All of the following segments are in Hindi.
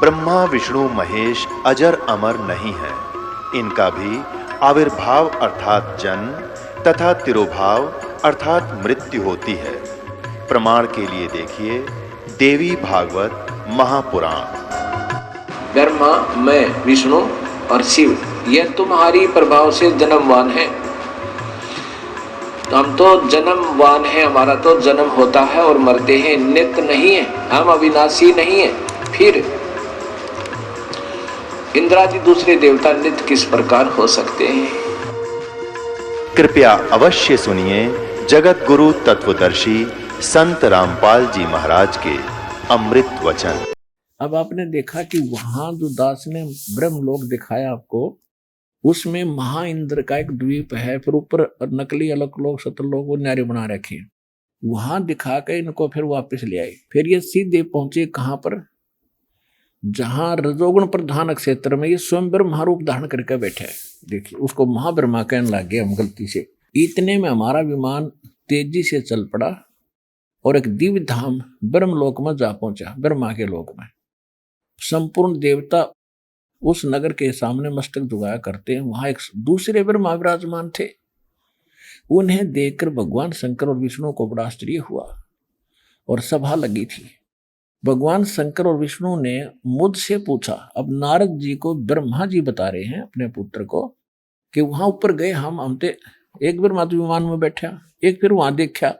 ब्रह्मा विष्णु महेश अजर अमर नहीं है। इनका भी आविर्भाव अर्थात जन्म तथा तिरोभाव अर्थात मृत्यु होती है। प्रमाण के लिए देखिए देवी भागवत महापुराण। ब्रह्मा, मैं, विष्णु और शिव, यह तुम्हारी प्रभाव से जन्मवान है। हम तो जन्मवान हैं, हमारा तो जन्म होता है और मरते हैं, नित्य नहीं है, हम अविनाशी नहीं है। फिर इंद्रादि दूसरे देवता नित्य किस प्रकार हो सकते हैं? कृपया अवश्य सुनिए जगत गुरु तत्वदर्शी संत रामपाल जी महाराज के अमृत वचन। अब आपने देखा कि वहां जो दास ने ब्रह्मलोक दिखाया आपको, उसमें महा इंद्र का एक द्वीप है, फिर ऊपर नकली अलग लोग सतलोक वो न्यारे बना रखे। वहां दिखा के इनको फिर वापस ले आए। फिर ये सीधे पहुंचे कहां पर, जहां रजोगुण प्रधान क्षेत्र में ये स्वयं ब्रह्मा रूप धारण करके बैठे है। देखिए उसको महाब्रह्मा कहने लग गए हम गलती से। इतने में हमारा विमान तेजी से चल पड़ा और एक दिव्य धाम ब्रह्मलोक में जा पहुंचा, ब्रह्मा के लोक में। संपूर्ण देवता उस नगर के सामने मस्तक झुकाया करते हैं। वहां एक दूसरे ब्रह्मा विराजमान थे। उन्हें देखकर भगवान शंकर और विष्णु को बड़ा आश्चर्य हुआ और सभा लगी थी। भगवान शंकर और विष्णु ने मुझसे पूछा, अब नारद जी को ब्रह्मा जी बता रहे हैं अपने पुत्र को कि वहां ऊपर गए हम थे, एक ब्रह्मा तो विमान में बैठा, एक फिर वहां देखा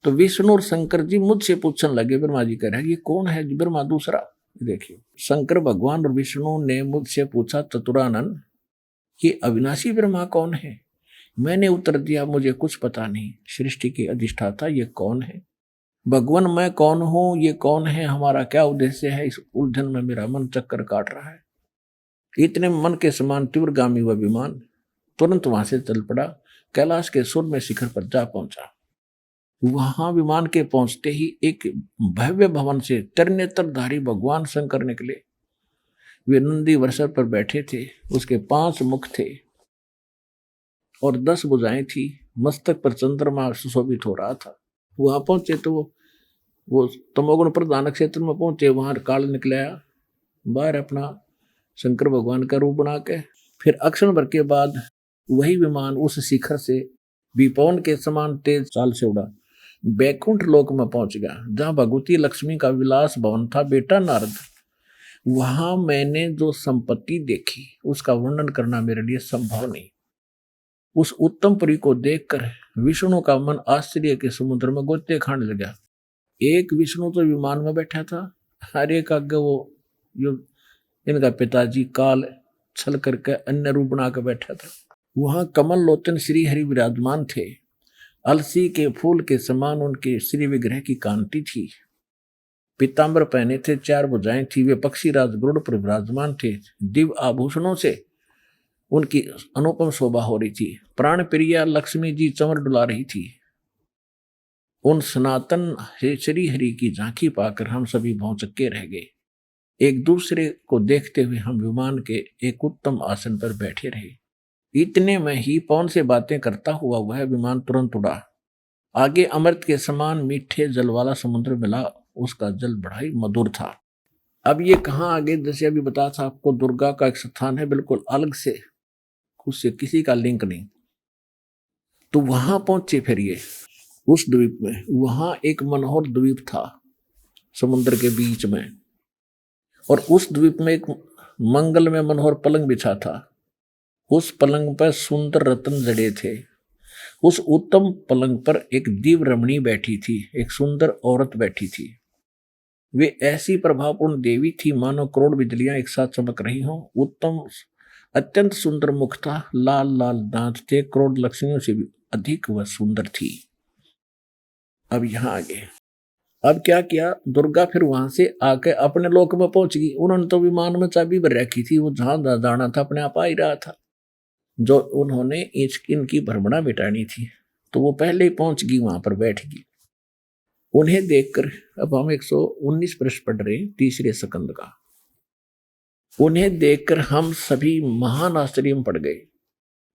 तो विष्णु और शंकर जी मुझसे पूछने लगे। ब्रह्मा जी कह रहे हैं ये कौन है ब्रह्मा दूसरा? देखिए शंकर भगवान और विष्णु ने मुझसे पूछा चतुरानन कि अविनाशी ब्रह्मा कौन है? मैंने उत्तर दिया मुझे कुछ पता नहीं, सृष्टि के अधिष्ठाता ये कौन है? भगवान मैं कौन हूं, ये कौन है, हमारा क्या उद्देश्य है? इस उलझन में मेरा मन चक्कर काट रहा है। इतने मन के समान तीव्रगामी वह विमान तुरंत वहां से चल पड़ा, कैलाश के सुर में शिखर पर जा पहुंचा। वहां विमान के पहुंचते ही एक भव्य भवन से त्रिनेत्रधारी भगवान शंकर निकले। वे नंदी वर्षा पर बैठे थे, उसके 5 मुख थे और 10 भुजाएं थी। मस्तक पर चंद्रमा सुशोभित हो रहा था। वहां पहुंचे तो वो तमोगुण प्रधान क्षेत्र में पहुंचे। वहां काल निकलाया बाहर अपना शंकर भगवान का रूप बना के। फिर अक्षण भर के बाद वही विमान उस शिखर से विपवन के समान तेज चाल से उड़ा, बैकुंठ लोक में पहुंच गया, जहां भगवती लक्ष्मी का विलास भवन था। बेटा नारद, वहां मैंने जो संपत्ति देखी उसका वर्णन करना मेरे लिए संभव नहीं। उस उत्तम पुरी को देखकर विष्णु का मन आश्चर्य के समुद्र में गोते खाने लगा। एक विष्णु तो विमान में बैठा था, हर एक आगे वो इनका पिताजी काल छल करके अन्य रूप बना कर बैठा था। वहां कमल लोचन श्री हरि विराजमान थे। अलसी के फूल के समान उनके श्री विग्रह की कांति थी। पीतांबर पहने थे, 4 भुजाएं थी। वे पक्षी राज गरुड़ पर विराजमान थे। दिव्य आभूषणों से उनकी अनुपम शोभा हो रही थी। प्राण प्रिया लक्ष्मी जी चमर डुला रही थी। उन सनातन श्री हरि की झांकी पाकर हम सभी भौचक्के रह गए। एक दूसरे को देखते हुए हम विमान के एक उत्तम आसन पर बैठे रहे। इतने में ही पवन से बातें करता हुआ वह विमान तुरंत उड़ा। आगे अमृत के समान मीठे जल वाला समुद्र मिला, उसका जल बड़ा ही मधुर था। अब ये कहाँ आगे, जैसे अभी बताया था आपको, दुर्गा का एक स्थान है बिल्कुल अलग से, उससे किसी का लिंक नहीं। तो वहां पहुंचे फिर ये उस द्वीप में। वहां एक मनोहर द्वीप था समुद्र के बीच में, और उस द्वीप में एक मंगल में मनोहर पलंग बिछा था। उस पलंग पर सुंदर रत्न जड़े थे। उस उत्तम पलंग पर एक दिव्य रमणी बैठी थी, एक सुंदर औरत बैठी थी। वे ऐसी प्रभावपूर्ण देवी थी मानो करोड़ बिजलियां एक साथ चमक रही हों। उत्तम अत्यंत सुंदर मुख था, लाल लाल दांत थे, करोड़ लक्ष्मियों से भी अधिक वह सुंदर थी। अब यहां आगे अब क्या किया, दुर्गा फिर वहां से आके अपने लोक में पहुंच गई। उन्होंने तो विमान में चाबी भर रखी थी, वो जहां जाना था अपने आप आ ही रहा था। जो उन्होंने इनकी भ्रमणा मिटानी थी तो वो पहले ही पहुंच गई, वहां पर बैठ गई। उन्हें देखकर अब हम 119 पृष्ठ पढ़ रहे हैं, 3रे स्कंद का। उन्हें देखकर हम सभी महान आश्चर्य में पड़ गए।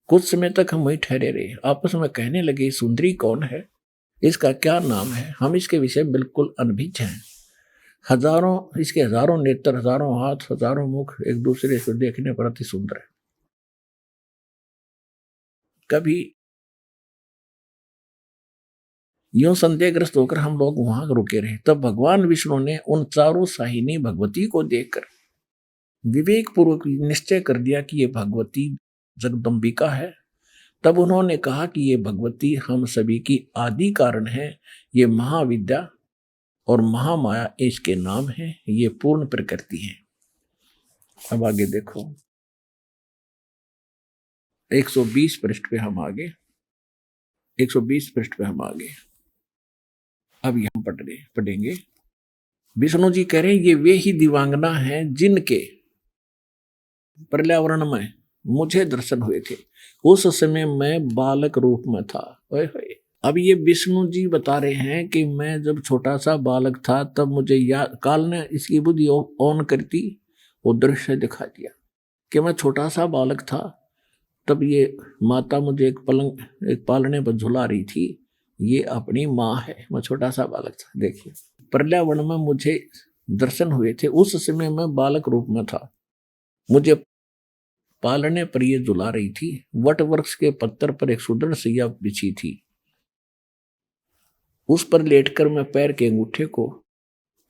कुछ समय तक हम वहीं ठहरे रहे, आपस में कहने लगे सुंदरी कौन है, इसका क्या नाम है, हम इसके विषय में बिल्कुल अनभिज्ञ हैं। हजारों, इसके हजारों नेत्र, हजारों हाथ, हजारों मुख, एक दूसरे से देखने पर अति सुंदर है। कभी यूं संदेहग्रस्त होकर हम लोग वहां रुके रहे, तब भगवान विष्णु ने उन चारों साहिनी भगवती को देखकर विवेक पूर्वक निश्चय कर दिया कि ये भगवती जगदम्बिका है। तब उन्होंने कहा कि ये भगवती हम सभी की आदि कारण है, ये महाविद्या और महामाया इसके नाम है, ये पूर्ण प्रकृति है। अब आगे देखो 120 पृष्ठ पे हम आगे, 120 पृष्ठ पे हम आगे। अब यहां पढ़ेंगे। विष्णु जी कह रहे हैं ये वे ही दिवांगना हैं जिनके पर्यावरण में मुझे दर्शन हुए थे। उस समय मैं बालक रूप में था। ओए होए। अब ये विष्णु जी बता रहे हैं कि मैं जब छोटा सा बालक था तब मुझे काल ने इसकी बुद्धि ऑन करती, वो दृश्य दिखा दिया कि मैं छोटा सा बालक था, तब ये माता मुझे एक पालने पर झुला रही थी, ये अपनी माँ है। मैं छोटा सा बालक था। देखिए पर्यावरण में मुझे दर्शन हुए थे, उस समय मैं बालक रूप में था, मुझे पालने पर ये झुला रही थी। वट वृक्ष के पत्थर पर एक सुदृढ़ सैया बिछी थी, उस पर लेटकर मैं पैर के अंगूठे को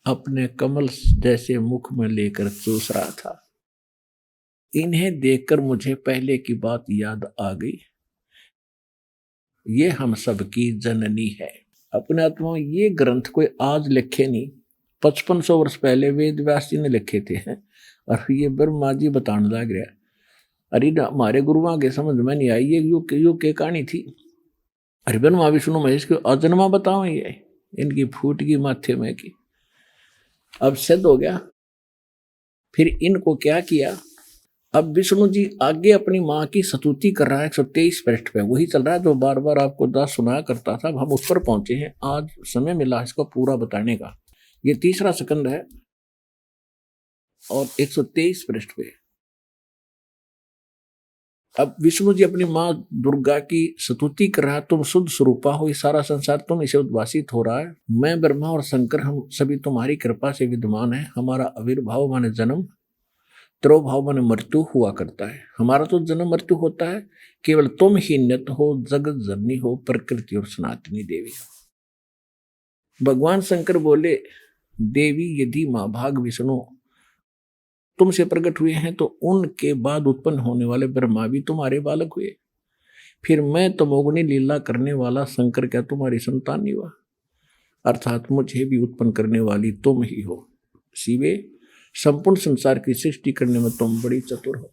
अपने कमल जैसे मुख में लेकर चूस रहा था। इन्हें देखकर मुझे पहले की बात याद आ गई, ये हम सब की जननी है। अपने आत्मा ये ग्रंथ कोई आज लिखे नहीं, 5500 वर्ष पहले वेद व्यास जी ने लिखे थे, और ये ब्रह्मा जी बताने लग रहा। अरे हमारे गुरुओं के समझ में नहीं आई, ये युग के कहानी थी। अरे ब्रह्मा विष्णु महेश को अजन्मा बताओ, ये इनकी फूट की माथे में की। अब सिद्ध हो गया। फिर इनको क्या किया, अब विष्णु जी आगे अपनी माँ की स्तुति कर रहा है। 123 पृष्ठ पे वही चल रहा है जो बार बार आपको दास सुनाया करता था। हम उस पर पहुंचे हैं, आज समय मिला इसको पूरा बताने का। ये तीसरा स्कंद है और 123 पृष्ठ पे। अब विष्णु जी अपनी माँ दुर्गा की स्तुति कर रहा है, तुम शुद्ध स्वरूपा हो, ये सारा संसार तुम इसे उद्भासित हो रहा है। मैं ब्रह्मा और शंकर हम सभी तुम्हारी कृपा से विद्यमान है। हमारा आविर्भाव माने जन्म, तिरोभाव माने मृत्यु हुआ करता है। हमारा तो जन्म मृत्यु होता है, केवल तुम ही नित हो, जगत जननी हो, प्रकृति और सनातनी देवी हो। भगवान शंकर बोले, देवी यदि माँ भाग विष्णु तुमसे प्रकट हुए हैं तो उनके बाद उत्पन्न होने वाले ब्रह्मा भी तुम्हारे बालक हुए। फिर मैं तमोगुणी लीला करने वाला शंकर क्या तुम्हारी संतान नहीं हुआ? अर्थात मुझे भी उत्पन्न करने वाली तुम ही हो। शिवे, संपूर्ण संसार की सृष्टि करने में तुम बड़ी चतुर हो।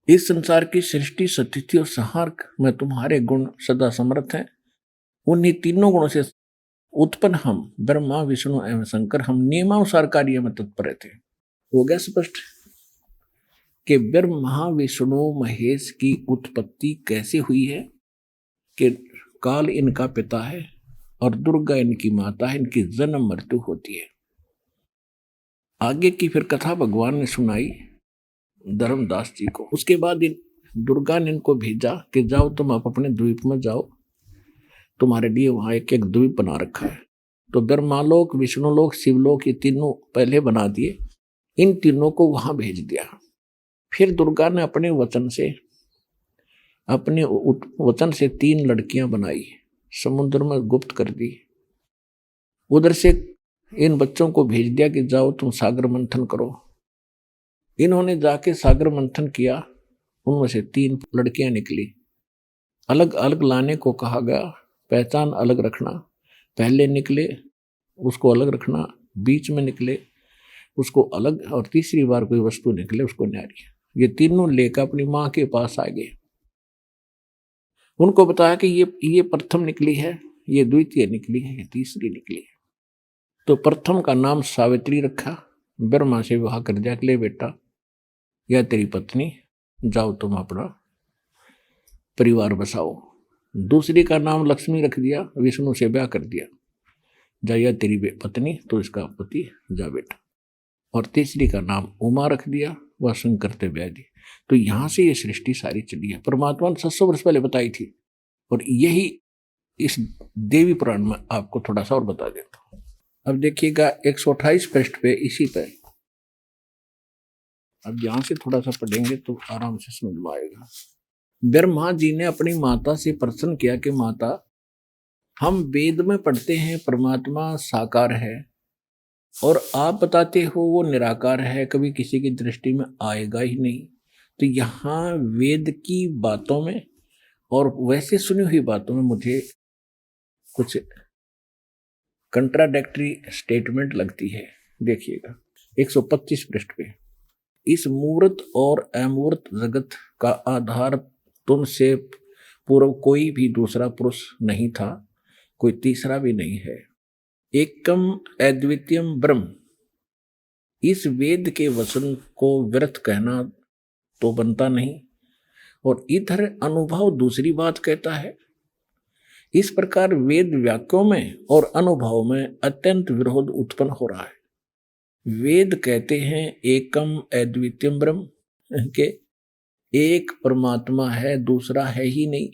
इस संसार की सृष्टि, स्थिति और संहार में तुम्हारे गुण सदा समर्थ हैं। उन्हीं तीनों गुणों से उत्पन्न हम ब्रह्मा विष्णु एवं शंकर हम नियमानुसार कार्य में तत्पर थे। हो गया स्पष्ट कि ब्रह्मा विष्णु महेश की उत्पत्ति कैसे हुई है कि काल इनका पिता है और दुर्गा इनकी माता है, इनकी जन्म मृत्यु होती है। आगे की फिर कथा भगवान ने सुनाई धर्मदास जी को। उसके बाद दुर्गा ने इनको भेजा कि जाओ तुम आप अपने द्वीप में जाओ, तुम्हारे लिए वहां एक एक द्वीप बना रखा है। तो ब्रह्मालोक, विष्णुलोक, शिवलोक, ये तीनों पहले बना दिए। इन तीनों को वहां भेज दिया। फिर दुर्गा ने अपने वचन से 3 लड़कियां बनाई, समुद्र में गुप्त कर दी। उधर से इन बच्चों को भेज दिया कि जाओ तुम सागर मंथन करो। इन्होंने जाके सागर मंथन किया, उनमें से 3 लड़कियां निकली। अलग अलग लाने को कहा गया, पहचान अलग रखना। पहले निकले उसको अलग रखना, बीच में निकले उसको अलग, और तीसरी बार कोई वस्तु निकले उसको न्यारी। ये तीनों लेकर अपनी माँ के पास आ गए। उनको बताया कि ये प्रथम निकली है, ये द्वितीय निकली है, ये तीसरी निकली है। तो प्रथम का नाम सावित्री रखा। ब्रह्मा से विवाह कर दिया कि ले बेटा, या तेरी पत्नी, जाओ तुम अपना परिवार बसाओ। दूसरी का नाम लक्ष्मी रख दिया, विष्णु से ब्याह कर दिया, जा या तेरी पत्नी तो इसका पति, जा बेटा। और तीसरी का नाम उमा रख दिया, वह शंकर से ब्याह दी। तो यहां से ये सृष्टि सारी चली है। परमात्मा ने 700 वर्ष पहले बताई थी, और यही इस देवी पुराण में आपको थोड़ा सा और बता देता हूं। अब देखिएगा 128 पृष्ठ पे इसी पे, अब यहां से थोड़ा सा पढ़ेंगे तो आराम से समझ में आएगा। ब्रह्मा जी ने अपनी माता से प्रश्न किया कि माता, हम वेद में पढ़ते हैं परमात्मा साकार है और आप बताते हो वो निराकार है, कभी किसी की दृष्टि में आएगा ही नहीं। तो यहाँ वेद की बातों में और वैसे सुनी हुई बातों में मुझे कुछ कंट्राडिक्टरी स्टेटमेंट लगती है। देखिएगा 125 पृष्ठ पे, इस मूर्त और अमूर्त जगत का आधार तुमसे पूर्व कोई भी दूसरा पुरुष नहीं था, कोई तीसरा भी नहीं है। एकम अद्वितीयम ब्रह्म, इस वेद के वचन को व्यर्थ कहना तो बनता नहीं, और इधर अनुभव दूसरी बात कहता है। इस प्रकार वेद वाक्यों में और अनुभव में अत्यंत विरोध उत्पन्न हो रहा है। वेद कहते हैं एकम अद्वितीयम ब्रह्म, के एक परमात्मा है, दूसरा है ही नहीं,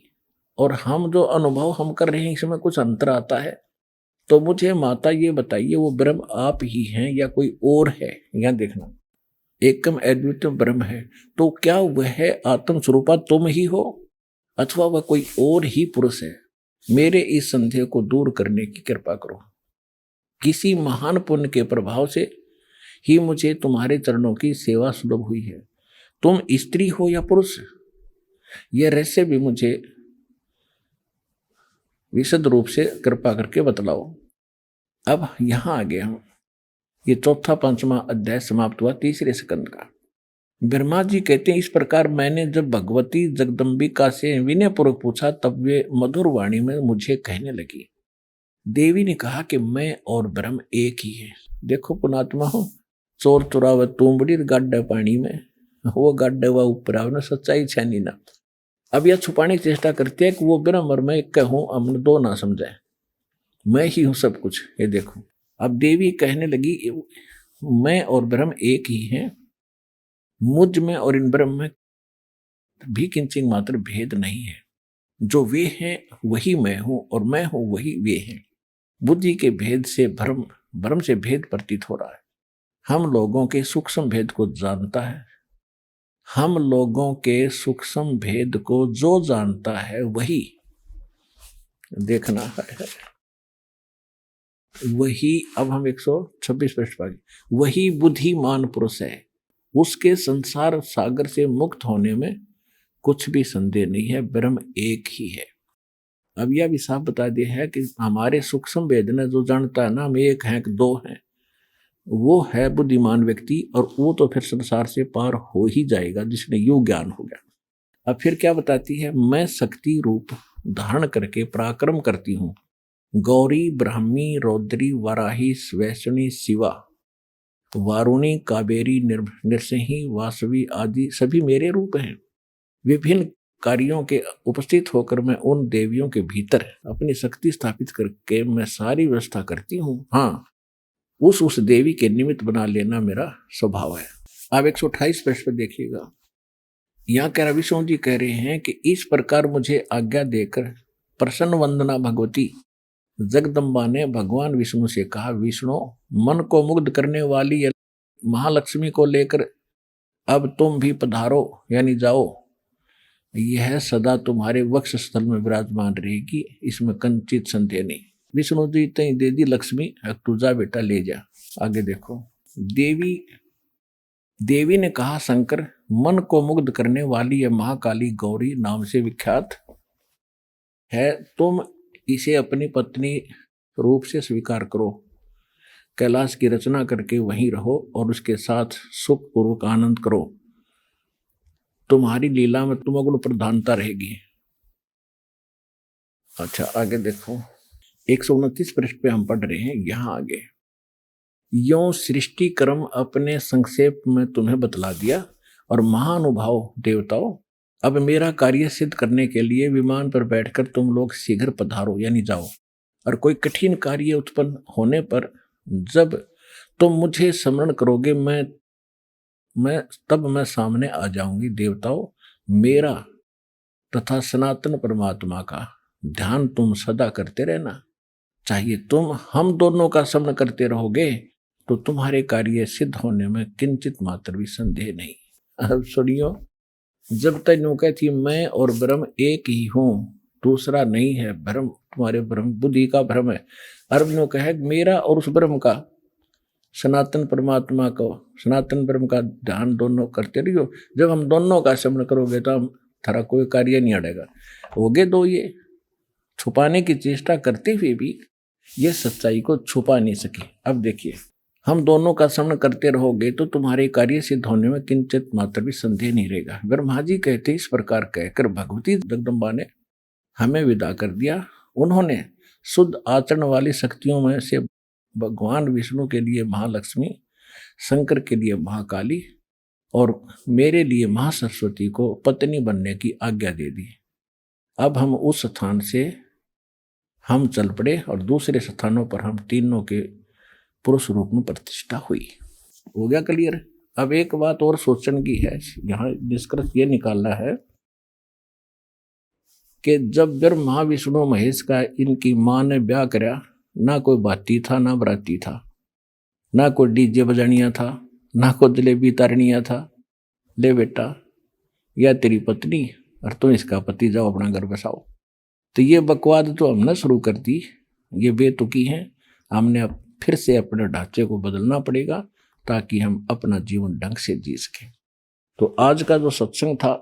और हम जो अनुभव हम कर रहे हैं इसमें कुछ अंतर आता है। तो मुझे माता ये बताइए वो ब्रह्म आप ही हैं या कोई और है? यहां देखना, एकम अद्वितीय ब्रह्म है तो क्या वह आत्म स्वरूपा तुम ही हो अथवा वह कोई और ही पुरुष है? मेरे इस संदेह को दूर करने की कृपा करो। किसी महान पुण्य के प्रभाव से ही मुझे तुम्हारे चरणों की सेवा सुलभ हुई है। तुम स्त्री हो या पुरुष, यह रहस्य भी मुझे विशद रूप से कृपा करके बतलाओ। अब यहां आ गए हम, ये चौथा पंचमा अध्याय समाप्त हुआ तीसरे स्कंद का। ब्रह्मा जी कहते हैं, इस प्रकार मैंने जब भगवती जगदम्बिका से विनय पूर्वक पूछा तब वे मधुर वाणी में मुझे कहने लगी। देवी ने कहा कि मैं और ब्रह्म एक ही है। देखो पुणात्मा हो, चोर चुराव तूंबड़ी गाड्डा पानी में, वो गाड्डा हुआ ऊपर आवना सच्चाई छानी ना। अब यह छुपाने की चेष्टा करती है कि वो ब्रह्म और मैं कहूं, हमने दो ना समझाए, मैं ही हूं सब कुछ। ये देखो, अब देवी कहने लगी मैं और ब्रह्म एक ही हैं, मुझ में और इन ब्रह्म में भी किंचित मात्र भेद नहीं है। जो वे हैं वही मैं हूं और मैं हूं वही वे हैं। बुद्धि के भेद से भ्रम से भेद प्रतीत हो रहा है। हम लोगों के सूक्ष्म भेद को जानता है, हम लोगों के सूक्ष्म भेद को जो जानता है वही देखना है, वही। अब हम 126 पृष्ठ पर, वही बुद्धिमान पुरुष है। उसके संसार सागर से मुक्त होने में कुछ भी संदेह नहीं है, ब्रह्म एक ही है। अब यह भी साफ बता दिया है कि हमारे सूक्ष्म भेद ने जो जानता है ना, हम एक हैं कि दो हैं, वो है बुद्धिमान व्यक्ति, और वो तो फिर संसार से पार हो ही जाएगा जिसने योग ज्ञान हो गया। अब फिर क्या बताती है, मैं शक्ति रूप धारण करके पराक्रम करती हूँ। गौरी, ब्राह्मी, रौद्री, वराही, वैष्णी, शिवा, वारुणी, कावेरी, नृसिंही, वासवी आदि सभी मेरे रूप हैं। विभिन्न कार्यों के उपस्थित होकर मैं उन देवियों के भीतर अपनी शक्ति स्थापित करके मैं सारी व्यवस्था करती हूँ। हाँ, उस देवी के निमित्त बना लेना मेरा स्वभाव है। अब 128 पृष्ठ पर देखिएगा, यहाँ कह रहा विष्णु जी कह रहे हैं कि इस प्रकार मुझे आज्ञा देकर प्रसन्न वंदना भगवती जगदम्बा ने भगवान विष्णु से कहा, विष्णु, मन को मुग्ध करने वाली महालक्ष्मी को लेकर अब तुम भी पधारो, यानी जाओ। यह सदा तुम्हारे वक्ष स्थल में विराजमान रहेगी, इसमें कंचित संदेह नहीं। विष्णु जी तई दे दी लक्ष्मी, तू जा बेटा ले जा। आगे देखो, देवी ने कहा, शंकर, मन को मुग्ध करने वाली यह महाकाली गौरी नाम से विख्यात है, तुम इसे अपनी पत्नी रूप से स्वीकार करो। कैलाश की रचना करके वहीं रहो और उसके साथ सुख पूर्वक आनंद करो। तुम्हारी लीला में तुमगुण प्रधानता रहेगी। अच्छा, आगे देखो, 129 पृष्ठ पे हम पढ़ रहे हैं। यहां आगे, यों सृष्टि क्रम अपने संक्षेप में तुम्हें बतला दिया, और महानुभाव देवताओं, अब मेरा कार्य सिद्ध करने के लिए विमान पर बैठकर तुम लोग शीघ्र पधारो, यानी जाओ। और कोई कठिन कार्य उत्पन्न होने पर जब तुम मुझे स्मरण करोगे, तब मैं सामने आ जाऊंगी। देवताओं, मेरा तथा सनातन परमात्मा का ध्यान तुम सदा करते रहना। चाहिए। हम दोनों का स्मरण करते रहोगे तो तुम्हारे कार्य सिद्ध होने में किंचित मात्र भी संदेह नहीं। अब सुनियो, जब तक यूं कहती मैं और ब्रह्म एक ही हूं, दूसरा नहीं है, भ्रम तुम्हारे भ्रम बुद्धि का भ्रम है। अर्ब यूं कहे मेरा और उस ब्रह्म का, सनातन परमात्मा को, सनातन ब्रह्म का ध्यान दोनों करते रहियो। जब हम दोनों का स्मरण करोगे तो हम थारा कोई कार्य नहीं अड़ेगा। होगे दो, ये छुपाने की चेष्टा करते हुए भी ये सच्चाई को छुपा नहीं सके। अब देखिए, हम दोनों का स्मरण करते रहोगे तो तुम्हारे कार्य सिद्ध होने में किंचित मात्र भी संदेह नहीं रहेगा। ब्रह्मा जी कहते इस प्रकार कहकर भगवती जगदम्बा ने हमें विदा कर दिया। उन्होंने शुद्ध आचरण वाली शक्तियों में से भगवान विष्णु के लिए महालक्ष्मी, शंकर के लिए महाकाली और मेरे लिए महासरस्वती को पत्नी बनने की आज्ञा दे दी। अब हम उस स्थान से हम चल पड़े और दूसरे स्थानों पर हम तीनों के पुरुष रूप में प्रतिष्ठा हुई। हो गया क्लियर? अब एक बात और सोचने की है, यहाँ निष्कर्ष ये निकालना है कि जब ब्रह्मा विष्णु महेश का इनकी माँ ने ब्याह कराया, ना कोई बाती था ना बराती था, ना कोई डीजे बजानिया था, ना कोई जलेबी तारनिया था। ले बेटा, या तेरी पत्नी और तुम इसका पति, जाओ अपना घर बसाओ। तो ये बकवाद तो हमने शुरू कर दी, ये बेतुकी है। हमने अब फिर से अपने ढांचे को बदलना पड़ेगा ताकि हम अपना जीवन ढंग से जी सकें। तो आज का जो सत्संग था,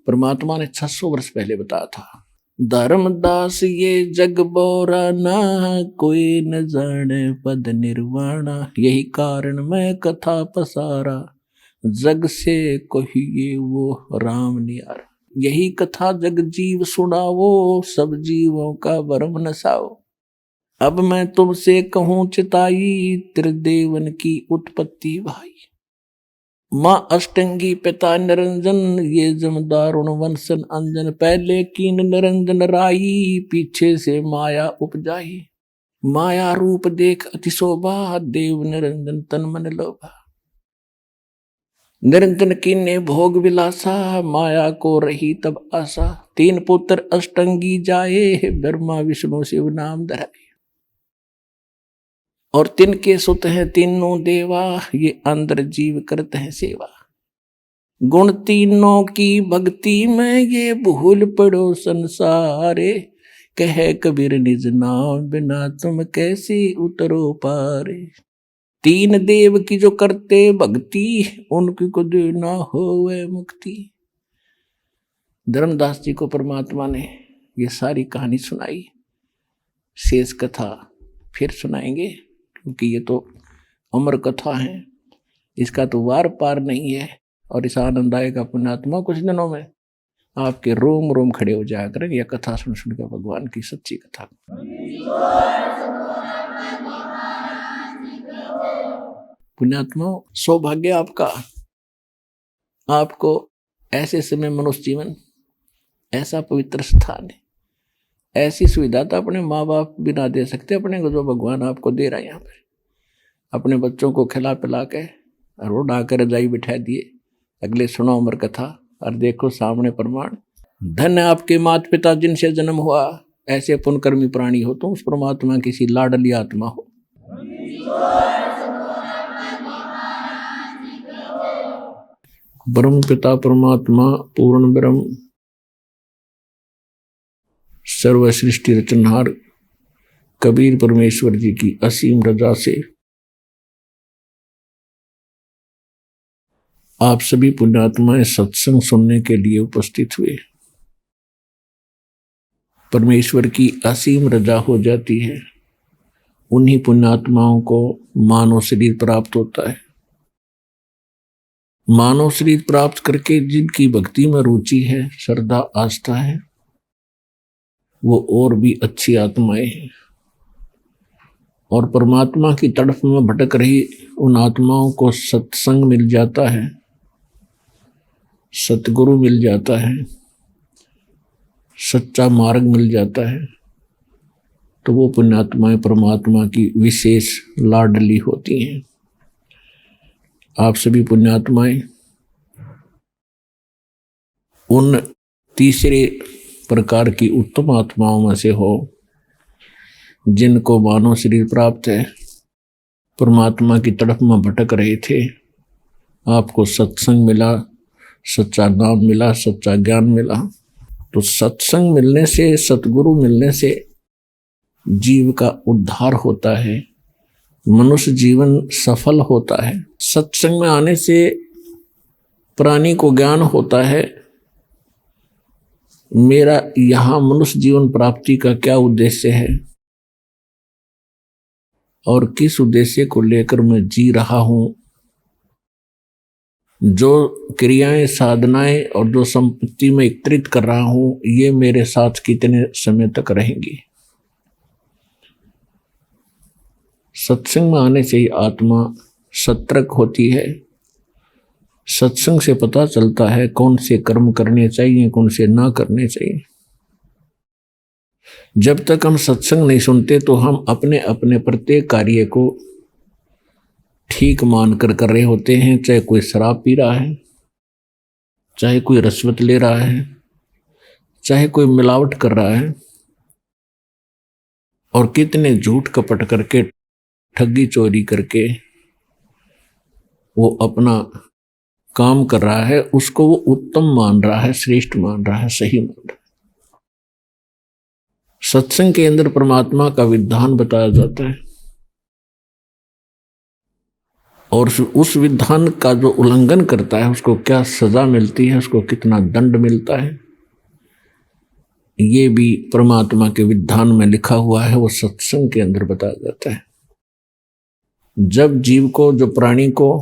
परमात्मा ने 600 वर्ष पहले बताया था, धर्मदास ये जग बोरा ना, कोई न जाने पद निर्वाणा। यही कारण मैं कथा पसारा, जग से कहिए वो राम नियारा। यही कथा जग जीव सुनावो, सब जीवों का भरम नसाओ। अब मैं तुमसे कहूँ चिताई, त्रिदेवन की उत्पत्ति भाई। माँ अष्टंगी पिता निरंजन, ये जमदारुण वंशन अंजन। पहले कीन निरंजन राई, पीछे से माया उपजाई। माया रूप देख अति शोभा, देव निरंजन तन मन लोभा। निरंजन कीने भोग विलासा, माया को रही तब आशा। 3 पुत्र अष्टंगी जाए, ब्रह्मा विष्णु शिव नाम धराए। और तिनके सुत हैं तीनों देवा, ये अंदर जीव करते हैं सेवा। गुण तीनों की भक्ति में, ये भूल पड़ो संसारे। कहे कबीर निज नाम, बिना तुम कैसे उतरो पारे। 3 देव की जो करते भक्ति, उनकी को देना होवे मुक्ति। धर्मदास जी को परमात्मा ने ये सारी कहानी सुनाई। शेष कथा फिर सुनाएंगे, क्योंकि ये तो अमर कथा है, इसका तो वार पार नहीं है। और इस आनंदायक पुण्यात्मा कुछ दिनों में आपके रोम रोम खड़े हो जाया करें यह कथा सुन सुनकर, भगवान की सच्ची कथा। पुण्यात्मा, सौभाग्य आपका, आपको ऐसे समय मनुष्य जीवन, ऐसा पवित्र स्थान है, ऐसी सुविधा तो अपने माँ बाप भी ना दे सकते। अपने को जो भगवान आपको दे रहा है यहाँ पे, अपने बच्चों को खिला पिला के रोड आकर रजाई बिठा दिए, अगले सुनो अमर कथा और देखो सामने प्रमाण। धन्य आपके माता पिता जिनसे जन्म हुआ, ऐसे पुण्यकर्मी प्राणी हो, तो उस परमात्मा किसी लाडली आत्मा हो। ब्रह्म पिता परमात्मा पूर्ण ब्रह्म, सर्व सृष्टि रचनहार कबीर परमेश्वर जी की असीम रजा से आप सभी पुण्यात्माएं सत्संग सुनने के लिए उपस्थित हुए। परमेश्वर की असीम रजा हो जाती है, उन्हीं पुण्यात्माओं को मानव शरीर प्राप्त होता है। मानव शरीर प्राप्त करके जिनकी भक्ति में रुचि है, श्रद्धा आस्था है, वो और भी अच्छी आत्माएं हैं। और परमात्मा की तड़फ में भटक रही उन आत्माओं को सत्संग मिल जाता है, सतगुरु मिल जाता है, सच्चा मार्ग मिल जाता है, तो वो पुण्यात्माएं परमात्मा की विशेष लाडली होती हैं। आप सभी पुण्यात्माएं उन तीसरे प्रकार की उत्तम आत्माओं में से हो, जिनको मानव शरीर प्राप्त है, परमात्मा की तरफ में भटक रहे थे, आपको सत्संग मिला, सच्चा नाम मिला, सच्चा ज्ञान मिला। तो सत्संग मिलने से, सतगुरु मिलने से जीव का उद्धार होता है, मनुष्य जीवन सफल होता है। सत्संग में आने से प्राणी को ज्ञान होता है, मेरा यहाँ मनुष्य जीवन प्राप्ति का क्या उद्देश्य है और किस उद्देश्य को लेकर मैं जी रहा हूं। जो क्रियाएं, साधनाएं और जो संपत्ति में एकत्रित कर रहा हूं, ये मेरे साथ कितने समय तक रहेंगी। सत्संग में आने से ही आत्मा सतर्क होती है। सत्संग से पता चलता है कौन से कर्म करने चाहिए, कौन से ना करने चाहिए। जब तक हम सत्संग नहीं सुनते तो हम अपने अपने प्रत्येक कार्य को ठीक मानकर कर रहे होते हैं। चाहे कोई शराब पी रहा है, चाहे कोई रिश्वत ले रहा है, चाहे कोई मिलावट कर रहा है, और कितने झूठ कपट करके, ठगी चोरी करके वो अपना काम कर रहा है, उसको वो उत्तम मान रहा है, श्रेष्ठ मान रहा है, सही मान रहा है। सत्संग के अंदर परमात्मा का विधान बताया जाता है और उस विधान का जो उल्लंघन करता है उसको क्या सजा मिलती है, उसको कितना दंड मिलता है, ये भी परमात्मा के विधान में लिखा हुआ है, वो सत्संग के अंदर बताया जाता है। जब जीव को, जो प्राणी को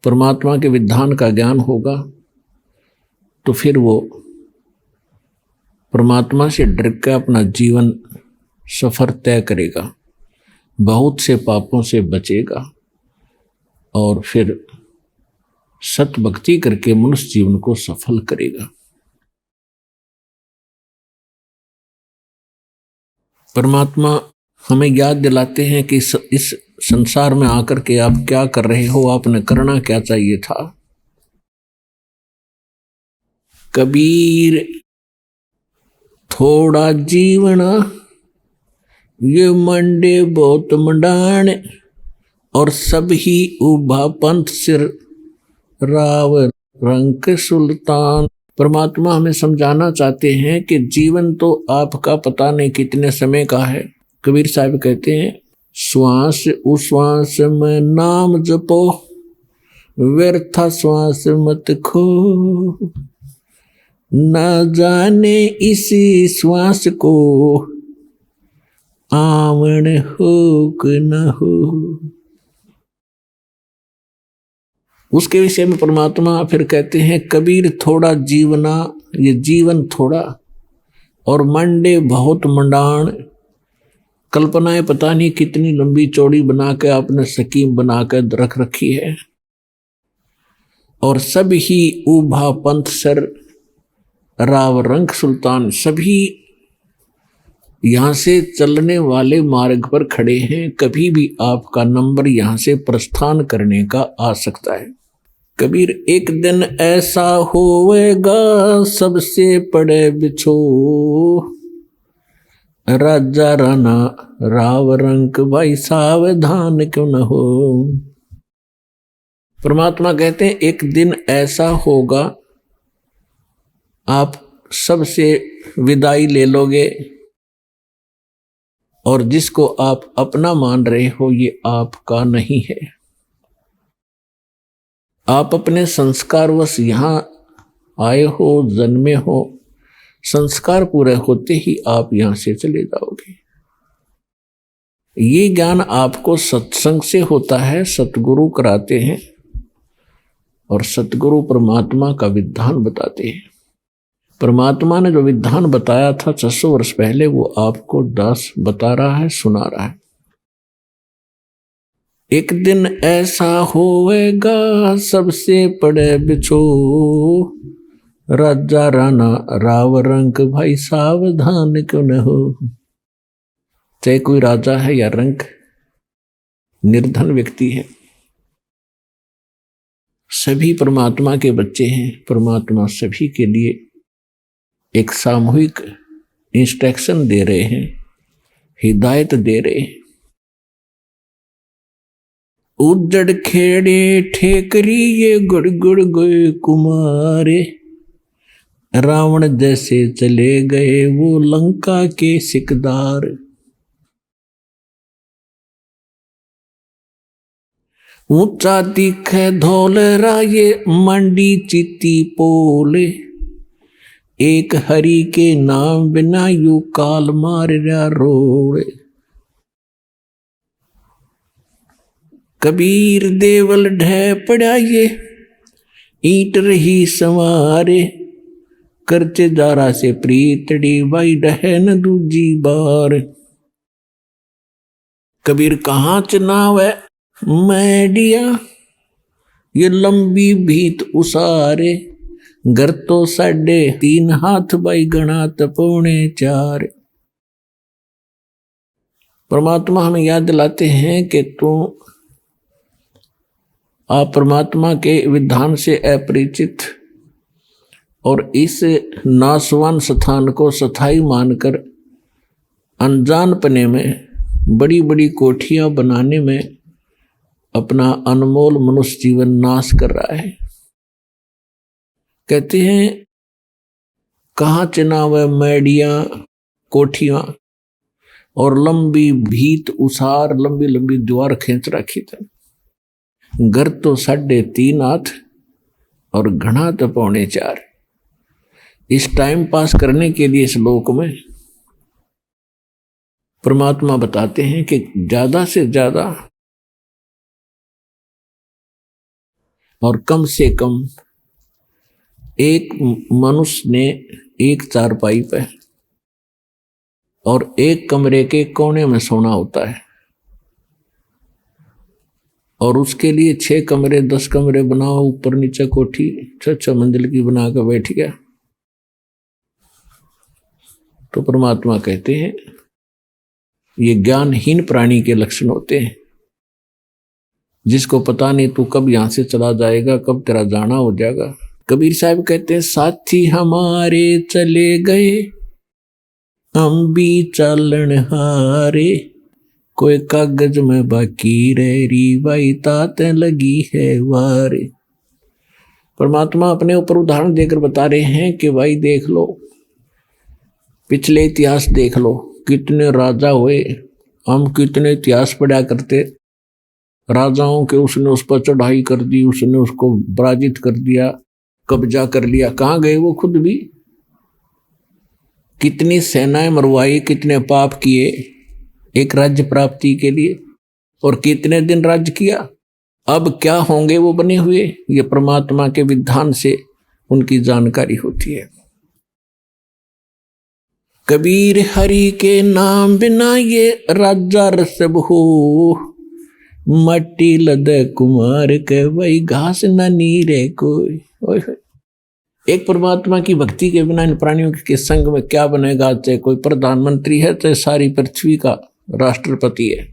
परमात्मा के विधान का ज्ञान होगा तो फिर वो परमात्मा से डर के अपना जीवन सफर तय करेगा, बहुत से पापों से बचेगा और फिर सत भक्ति करके मनुष्य जीवन को सफल करेगा। परमात्मा हमें याद दिलाते हैं कि इस संसार में आकर के आप क्या कर रहे हो, आपने करना क्या चाहिए था। कबीर थोड़ा जीवन ये मंडे बहुत मंडाण, और सब ही उभा पंथ सिर राव रंक सुल्तान। परमात्मा हमें समझाना चाहते हैं कि जीवन तो आपका पता नहीं कितने समय का है। कबीर साहब कहते हैं, श्वास उश्वास में नाम जपो, व्यर्था श्वास मत खो, न जाने इसी श्वास को आवन हो कि न हो। उसके विषय में परमात्मा फिर कहते हैं, कबीर थोड़ा जीवना, ये जीवन थोड़ा, और मंडे बहुत मंडाण, कल्पनाएं पता नहीं कितनी लंबी चौड़ी बना के आपने स्कीम बना के रख रखी है, और सब ही उभा पंथ सर राव रंक सुल्तान, सभी यहां से चलने वाले मार्ग पर खड़े हैं, कभी भी आपका नंबर यहां से प्रस्थान करने का आ सकता है। कबीर एक दिन ऐसा होवेगा सबसे पड़े बिछो, राजा राना राव रंक भाई सावधान क्यों न हो। परमात्मा कहते हैं एक दिन ऐसा होगा आप सबसे विदाई ले लोगे, और जिसको आप अपना मान रहे हो ये आपका नहीं है। आप अपने संस्कारवश यहाँ आए हो, जन्मे हो, संस्कार पूरे होते ही आप यहाँ से चले जाओगे। ये ज्ञान आपको सत्संग से होता है, सतगुरु कराते हैं, और सतगुरु परमात्मा का विधान बताते हैं। परमात्मा ने जो विधान बताया था 600 वर्ष पहले, वो आपको दास बता रहा है, सुना रहा है। एक दिन ऐसा होएगा सबसे पड़े बिछो, राजा राना राव रंक भाई सावधान क्यों न हो। चाहे कोई राजा है या रंक, निर्धन व्यक्ति है, सभी परमात्मा के बच्चे हैं। परमात्मा सभी के लिए एक सामूहिक इंस्ट्रक्शन दे रहे हैं, हिदायत दे रहे हैं। उजड़ खेड़े ठेकरी ये गुड़ गए कुमारे, रावण जैसे चले गए वो लंका के सिकदार। ऊंचा दिखे धौलरा ये मंडी चित्ती पोले, एक हरि के नाम बिना यू काल मारा रोड़े। कबीर देवल ढह पड़ा ये ईट रही संवारे, करचे दारा से प्रीतड़ी बाई ढह न दूजी बार। कबीर कहाँ चनाव है मैडिया, ये लंबी भीत उसारे, घर तो 3.5 हाथ बाई गणा 4.25। परमात्मा हमें याद दिलाते हैं कि तू आप परमात्मा के विधान से अपरिचित और इस नासवान स्थान को स्थायी मानकर अनजानपने में बड़ी बड़ी कोठियां बनाने में अपना अनमोल मनुष्य जीवन नाश कर रहा है। कहते हैं कहाँ चुनाव है मैडिया कोठियां और लंबी भीत उसार, लंबी लंबी द्वार खींच रखी थी। घर तो 3.5 हाथ और घना तो 4.25। इस टाइम पास करने के लिए इस लोक में परमात्मा बताते हैं कि ज्यादा से ज्यादा और कम से कम एक मनुष्य ने एक चारपाई पे और एक कमरे के कोने में सोना होता है, और उसके लिए 6 कमरे 10 कमरे बनाओ, ऊपर नीचे कोठी 6 मंजिल की बना कर बैठ गया। तो परमात्मा कहते हैं ये ज्ञानहीन प्राणी के लक्षण होते हैं, जिसको पता नहीं तू कब यहां से चला जाएगा, कब तेरा जाना हो जाएगा। कबीर साहब कहते हैं साथी हमारे चले गए हम भी चालन हारे, कोई कागज में बाकी री बाई ताते लगी है वारे। परमात्मा अपने ऊपर उदाहरण देकर बता रहे हैं कि भाई देख लो, पिछले इतिहास देख लो, कितने राजा हुए, हम कितने इतिहास पढ़ा करते। राजाओं के उसने उस पर चढ़ाई कर दी, उसने उसको पराजित कर दिया, कब्जा कर लिया। कहाँ गए वो खुद भी? कितनी सेनाएं मरवाई, कितने पाप किए एक राज्य प्राप्ति के लिए, और कितने दिन राज्य किया। अब क्या होंगे वो बने हुए, ये परमात्मा के विधान से उनकी जानकारी होती है। कबीर हरि के नाम बिना ये राजा रसब हो, मट्टी लद कुमार के वही घास न नीरे कोई। एक परमात्मा की भक्ति के बिना इन प्राणियों के संग में क्या बनेगा? चाहे कोई प्रधानमंत्री है, चाहे सारी पृथ्वी का राष्ट्रपति है।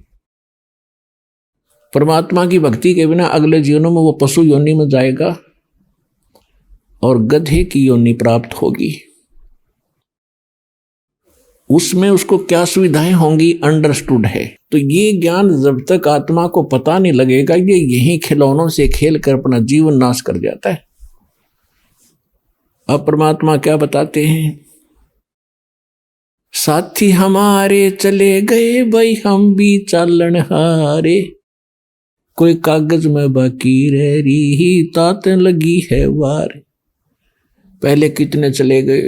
परमात्मा की भक्ति के बिना अगले जीवनों में वो पशु योनि में जाएगा और गधे की योनि प्राप्त होगी। उसमें उसको क्या सुविधाएं होंगी अंडरस्टूड है। तो ये ज्ञान जब तक आत्मा को पता नहीं लगेगा, ये यही खिलौनों से खेल कर अपना जीवन नाश कर जाता है। अब परमात्मा क्या बताते हैं? साथी हमारे चले गए भाई हम भी चालन हारे, कोई कागज में बाकी रही तात लगी है वार। पहले कितने चले गए,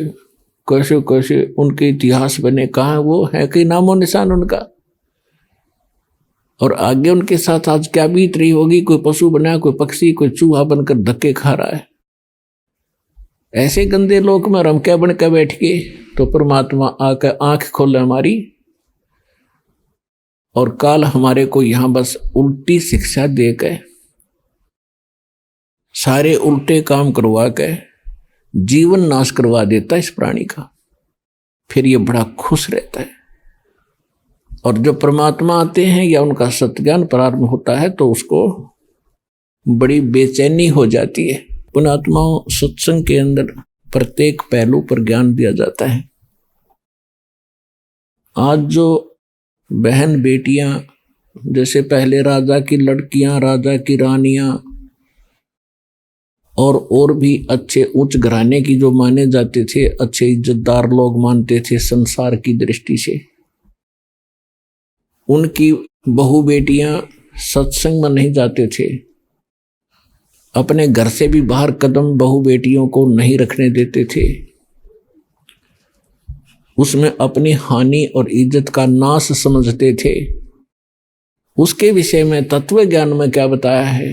कैसे कैसे उनके इतिहास बने, कहाँ वो है कि नामो निशान उनका। और आगे उनके साथ आज क्या बीत रही होगी, कोई पशु बना, कोई पक्षी, कोई चूहा बनकर धक्के खा रहा है। ऐसे गंदे लोक में हम क्या बन के बैठ गए। तो परमात्मा आकर आंख खोले हमारी, और काल हमारे को यहां बस उल्टी शिक्षा देकर सारे उल्टे काम करवा के जीवन नाश करवा देता है इस प्राणी का। फिर ये बड़ा खुश रहता है। और जब परमात्मा आते हैं या उनका सत्ज्ञान प्रारंभ होता है तो उसको बड़ी बेचैनी हो जाती है। पुण्यात्माओं, सत्संग के अंदर प्रत्येक पहलू पर ज्ञान दिया जाता है। आज जो बहन बेटियां, जैसे पहले राजा की लड़कियां, राजा की रानियां और भी अच्छे उच्च घराने की जो माने जाते थे, अच्छे इज्जतदार लोग मानते थे संसार की दृष्टि से, उनकी बहू बेटियां सत्संग में नहीं जाते थे। अपने घर से भी बाहर कदम बहू बेटियों को नहीं रखने देते थे। उसमें अपनी हानि और इज्जत का नाश समझते थे। उसके विषय में तत्व ज्ञान में क्या बताया है?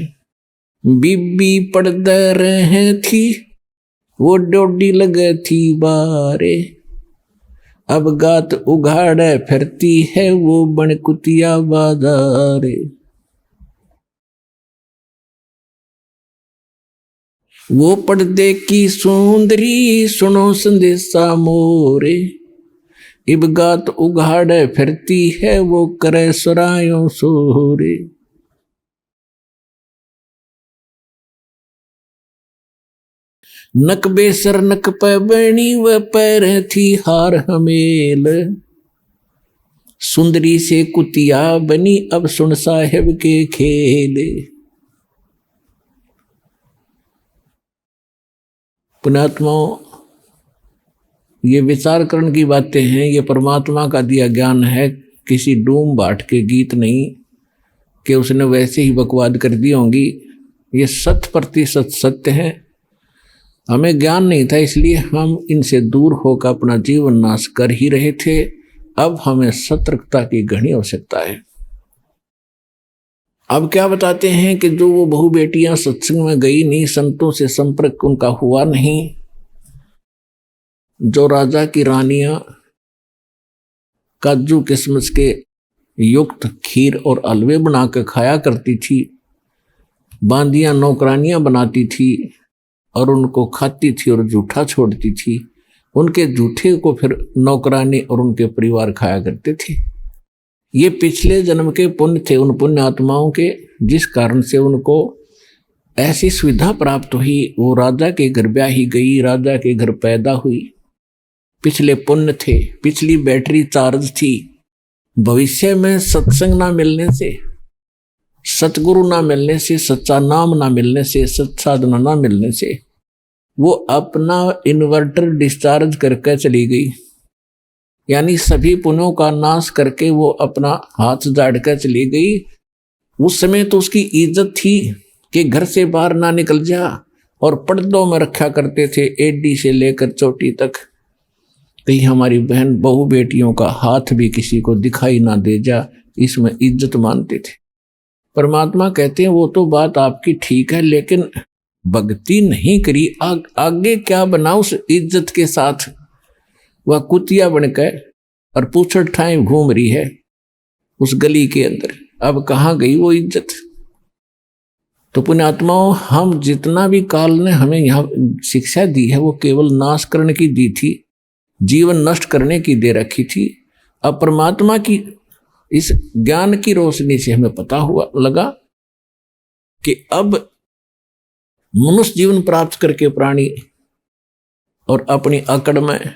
बीबी पड़दे रहे थी, वो डोडी लगे थी बारे, अब गात उघाड़े फिरती है वो बनकुतिया बाजारे। वो पर्दे की सुंदरी सुनो संदेशा मोरे, इब गात उघाड़े फिरती है वो करे सरायों सोरे। नक बेसर नक पे बनी व पैर थी हार हमेल, सुंदरी से कुतिया बनी अब सुन साहेब के खेल। पुण्यात्माओं, ये विचार करने की बातें हैं। ये परमात्मा का दिया ज्ञान है, किसी डूम बाट के गीत नहीं कि उसने वैसे ही बकवाद कर दी होंगी। ये 100% सत्य है। हमें ज्ञान नहीं था, इसलिए हम इनसे दूर होकर अपना जीवन नाश कर ही रहे थे। अब हमें सतर्कता की घनी आवश्यकता है। अब क्या बताते हैं कि जो वो बहू बेटियां सत्संग में गई नहीं, संतों से संपर्क उनका हुआ नहीं, जो राजा की रानियां काजू किशमिश के युक्त खीर और हलवे बनाकर खाया करती थी, बांदियां नौकरानियां बनाती थी और उनको खाती थी और जूठा छोड़ती थी, उनके जूठे को फिर नौकरानी और उनके परिवार खाया करते थे। ये पिछले जन्म के पुण्य थे उन पुण्य आत्माओं के, जिस कारण से उनको ऐसी सुविधा प्राप्त हुई। वो राजा के घर ब्याही गई, राजा के घर पैदा हुई। पिछले पुण्य थे, पिछली बैटरी चार्ज थी। भविष्य में सत्संग ना मिलने से, सतगुरु ना मिलने से, सच्चा नाम ना मिलने से, सत्साधना ना मिलने से वो अपना इन्वर्टर डिस्चार्ज करके चली गई। यानी सभी पुण्यों का नाश करके वो अपना हाथ झाड़ कर चली गई। उस समय तो उसकी इज्जत थी कि घर से बाहर ना निकल जा, और पर्दों में रखा करते थे एडी से लेकर चोटी तक, कहीं हमारी बहन बहू बेटियों का हाथ भी किसी को दिखाई ना दे जा, इसमें इज्जत मानते थे। परमात्मा कहते हैं वो तो बात आपकी ठीक है, लेकिन भक्ति नहीं करी, आगे क्या बना उस इज्जत के साथ? वह कुतिया बनकर और पूछड़ ठाए घूम रही है उस गली के अंदर। अब कहाँ गई वो इज्जत? तो पुण्यात्माओं, हम जितना भी काल ने हमें यहाँ शिक्षा दी है वो केवल नाश करने की दी थी, जीवन नष्ट करने की दे रखी थी। अब परमात्मा की इस ज्ञान की रोशनी से हमें पता हुआ लगा कि अब मनुष्य जीवन प्राप्त करके प्राणी और अपनी अकड़ में,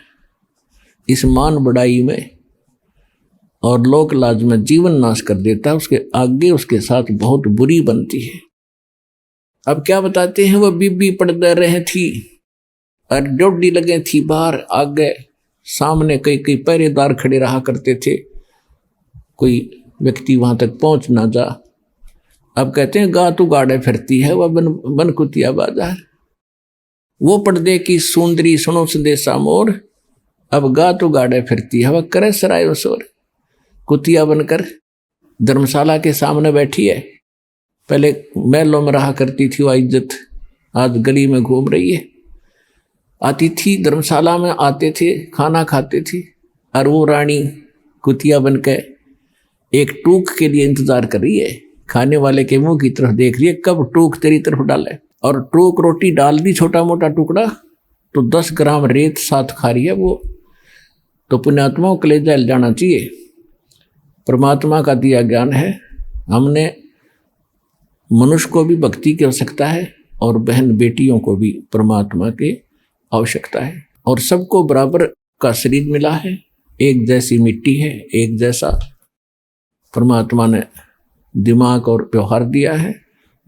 इस मान बढ़ाई में और लोक लाज में जीवन नाश कर देता है, उसके आगे उसके साथ बहुत बुरी बनती है। अब क्या बताते हैं? वह बीबी पड़दे रहे थी और डोडी लगे थी बाहर, आगे सामने कई पहरेदार खड़े रहा करते थे, कोई व्यक्ति वहां तक पहुंच ना जा। अब कहते हैं गा तू गाड़े फिरती है वह बनकुतिया बाजार। वो पर्दे की सुंदरी सुनो संदेशा मोर, अब गा तू गाड़े फिरती है वह करे सराय शोर। कुतिया बनकर धर्मशाला के सामने बैठी है। पहले महलों में रहा करती थी वह इज्जत, आज गली में घूम रही है। आती थी धर्मशाला में, आते थे खाना खाते थी, और वो रानी कुतिया बनकर एक टूक के लिए इंतजार कर रही है। खाने वाले के मुंह की तरफ देख रही है, कब टूक तेरी तरफ डाले। और टूक रोटी डाल दी छोटा मोटा टुकड़ा तो 10 ग्राम रेत साथ खा रही है वो। तो पुण्यात्माओं कलेजा हिल जाना चाहिए। परमात्मा का दिया ज्ञान है। हमने मनुष्य को भी भक्ति की आवश्यकता है और बहन बेटियों को भी परमात्मा के आवश्यकता है। और सबको बराबर का शरीर मिला है, एक जैसी मिट्टी है, एक जैसा परमात्मा ने दिमाग और व्यवहार दिया है।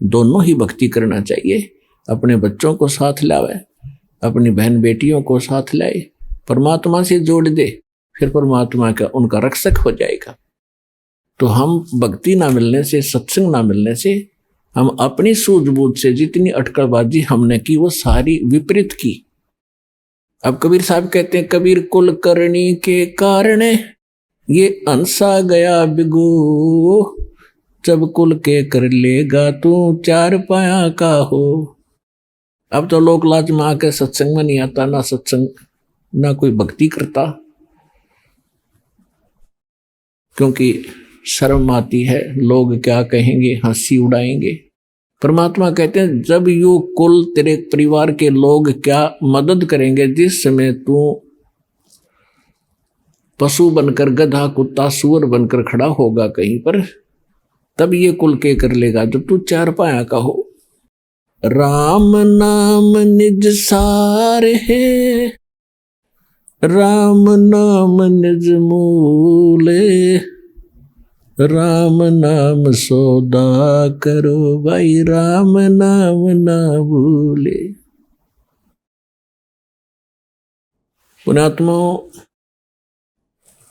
दोनों ही भक्ति करना चाहिए। अपने बच्चों को साथ लावे, अपनी बहन बेटियों को साथ लाए, परमात्मा से जोड़ दे, फिर परमात्मा का उनका रक्षक हो जाएगा। तो हम भक्ति ना मिलने से, सत्संग ना मिलने से, हम अपनी सूझबूझ से जितनी अटकलबाजी हमने की वो सारी विपरीत की। अब कबीर साहब कहते हैं, कबीर कुल करनी के कारण ये अंसा गया बिगो, जब कुल के कर लेगा तू चार पाया का हो। अब तो लोक लाज में आके सत्संग में नहीं आता, ना सत्संग ना कोई भक्ति करता, क्योंकि शर्म आती है, लोग क्या कहेंगे, हंसी उड़ाएंगे। परमात्मा कहते हैं, जब यू कुल तेरे परिवार के लोग क्या मदद करेंगे, जिस समय तू पशु बनकर, गधा कुत्ता सूअर बनकर खड़ा होगा कहीं पर, तब ये कुल के कर लेगा जब तू चार पाया का हो। राम नाम निज सार है, राम नाम निज मूले, राम नाम सौदा करो भाई, राम नाम ना भूले। पुण्यात्मा,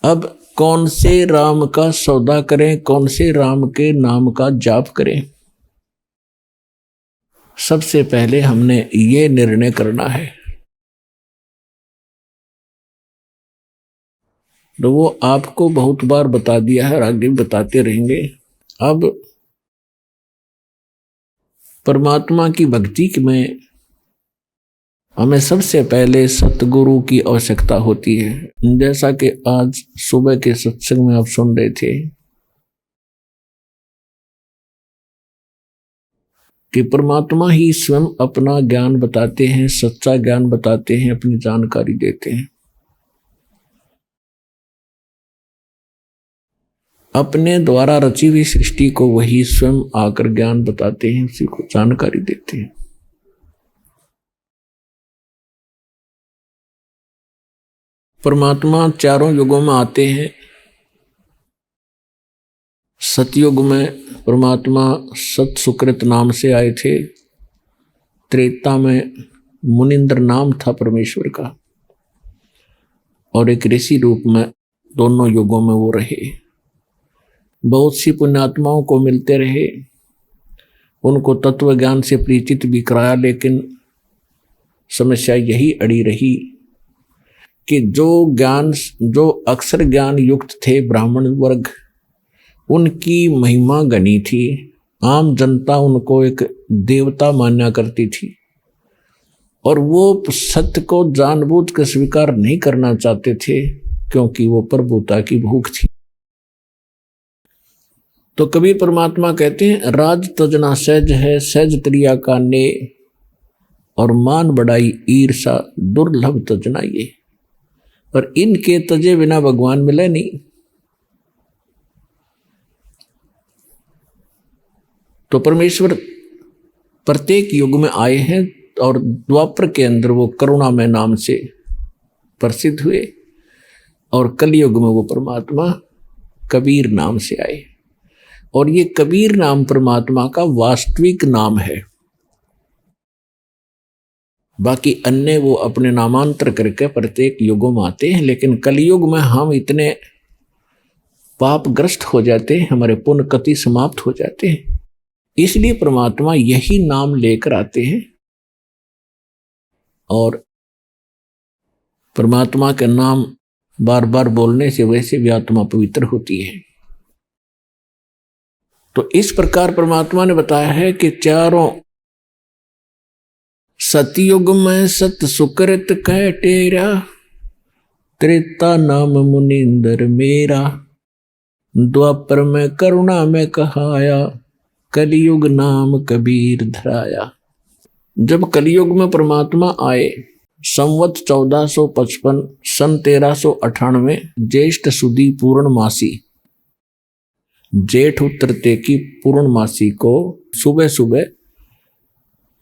अब कौन से राम का सौदा करें, कौन से राम के नाम का जाप करें? सबसे पहले हमने ये निर्णय करना है, तो वो आपको बहुत बार बता दिया है और आगे बताते रहेंगे। अब परमात्मा की भक्ति में हमें सबसे पहले सतगुरु की आवश्यकता होती है। जैसा कि आज सुबह के सत्संग में आप सुन रहे थे कि परमात्मा ही स्वयं अपना ज्ञान बताते हैं, सच्चा ज्ञान बताते हैं, अपनी जानकारी देते हैं। अपने द्वारा रची हुई सृष्टि को वही स्वयं आकर ज्ञान बताते हैं, उसी को जानकारी देते हैं। परमात्मा चारों युगों में आते हैं। सतयुग में परमात्मा सत सुकृत नाम से आए थे। त्रेता में मुनिंद्र नाम था परमेश्वर का, और एक ऋषि रूप में दोनों युगों में वो रहे। बहुत सी पुण्यात्माओं को मिलते रहे, उनको तत्व ज्ञान से परिचित भी कराया, लेकिन समस्या यही अड़ी रही कि जो अक्षर ज्ञान युक्त थे ब्राह्मण वर्ग, उनकी महिमा गनी थी। आम जनता उनको एक देवता मान्या करती थी, और वो सत्य को जानबूझ कर स्वीकार नहीं करना चाहते थे, क्योंकि वो प्रभुता की भूख थी। तो कबीर परमात्मा कहते हैं, राज तजना सहज है, सहज क्रिया का ने, और मान बढ़ाई ईर्षा दुर्लभ तजना ये। और इनके तजे बिना भगवान मिले नहीं। तो परमेश्वर प्रत्येक युग में आए हैं, और द्वापर के अंदर वो करुणामय नाम से प्रसिद्ध हुए, और कलयुग में वो परमात्मा कबीर नाम से आए। और ये कबीर नाम परमात्मा का वास्तविक नाम है। बाकी अन्य वो अपने नामांतर करके प्रत्येक युगों में आते हैं, लेकिन कलयुग में हम इतने पापग्रस्त हो जाते हैं, हमारे पुण्य कति समाप्त हो जाते हैं, इसलिए परमात्मा यही नाम लेकर आते हैं। और परमात्मा के नाम बार बार बोलने से वैसे भी आत्मा पवित्र होती है। तो इस प्रकार परमात्मा ने बताया है कि चारों सतयुग में सत सुकृत कह टेरा, त्रेता नाम मुनिंदर मेरा, द्वापर में करुणा में कहाया, कलयुग नाम कबीर धराया। जब कलयुग में परमात्मा आए, संवत 1455 सन 1398 ज्येष्ठ सुदी पूर्णमासी, जेठ उतरते की पूर्णमासी को सुबह सुबह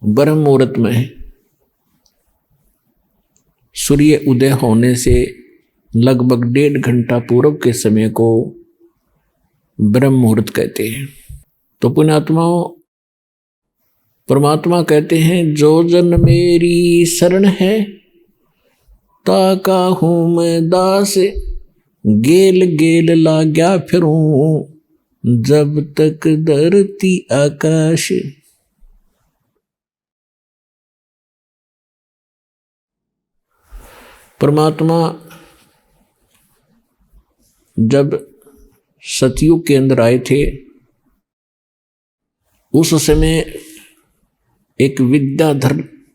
ब्रह्म मुहूर्त में सूर्य उदय होने से लगभग 1.5 घंटा पूर्व के समय को ब्रह्म मुहूर्त कहते हैं। तो पुण्यात्माओं, परमात्मा कहते हैं जो जन मेरी शरण है ताका हूं मैं दास, गेल गेल लाग्या फिरूं जब तक धरती आकाश। परमात्मा जब सतयुग के अंदर आए थे उस समय एक विद्याधर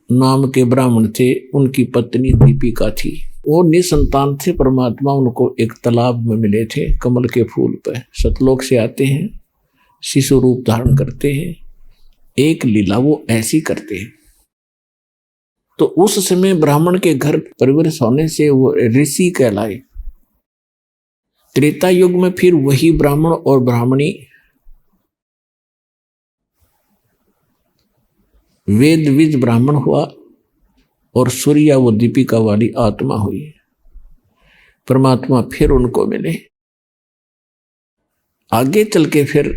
नाम के ब्राह्मण थे, उनकी पत्नी दीपिका थी। वो निसंतान थे। परमात्मा उनको एक तालाब में मिले थे, कमल के फूल पर। सतलोक से आते हैं, शिशु रूप धारण करते हैं, एक लीला वो ऐसी करते हैं। तो उस समय ब्राह्मण के घर परिवर्तन होने से वो ऋषि कहलाए। त्रेता युग में फिर वही ब्राह्मण और ब्राह्मणी वेद विज ब्राह्मण हुआ और सूर्या वो दीपिका वाली आत्मा हुई। परमात्मा फिर उनको मिले। आगे चल के फिर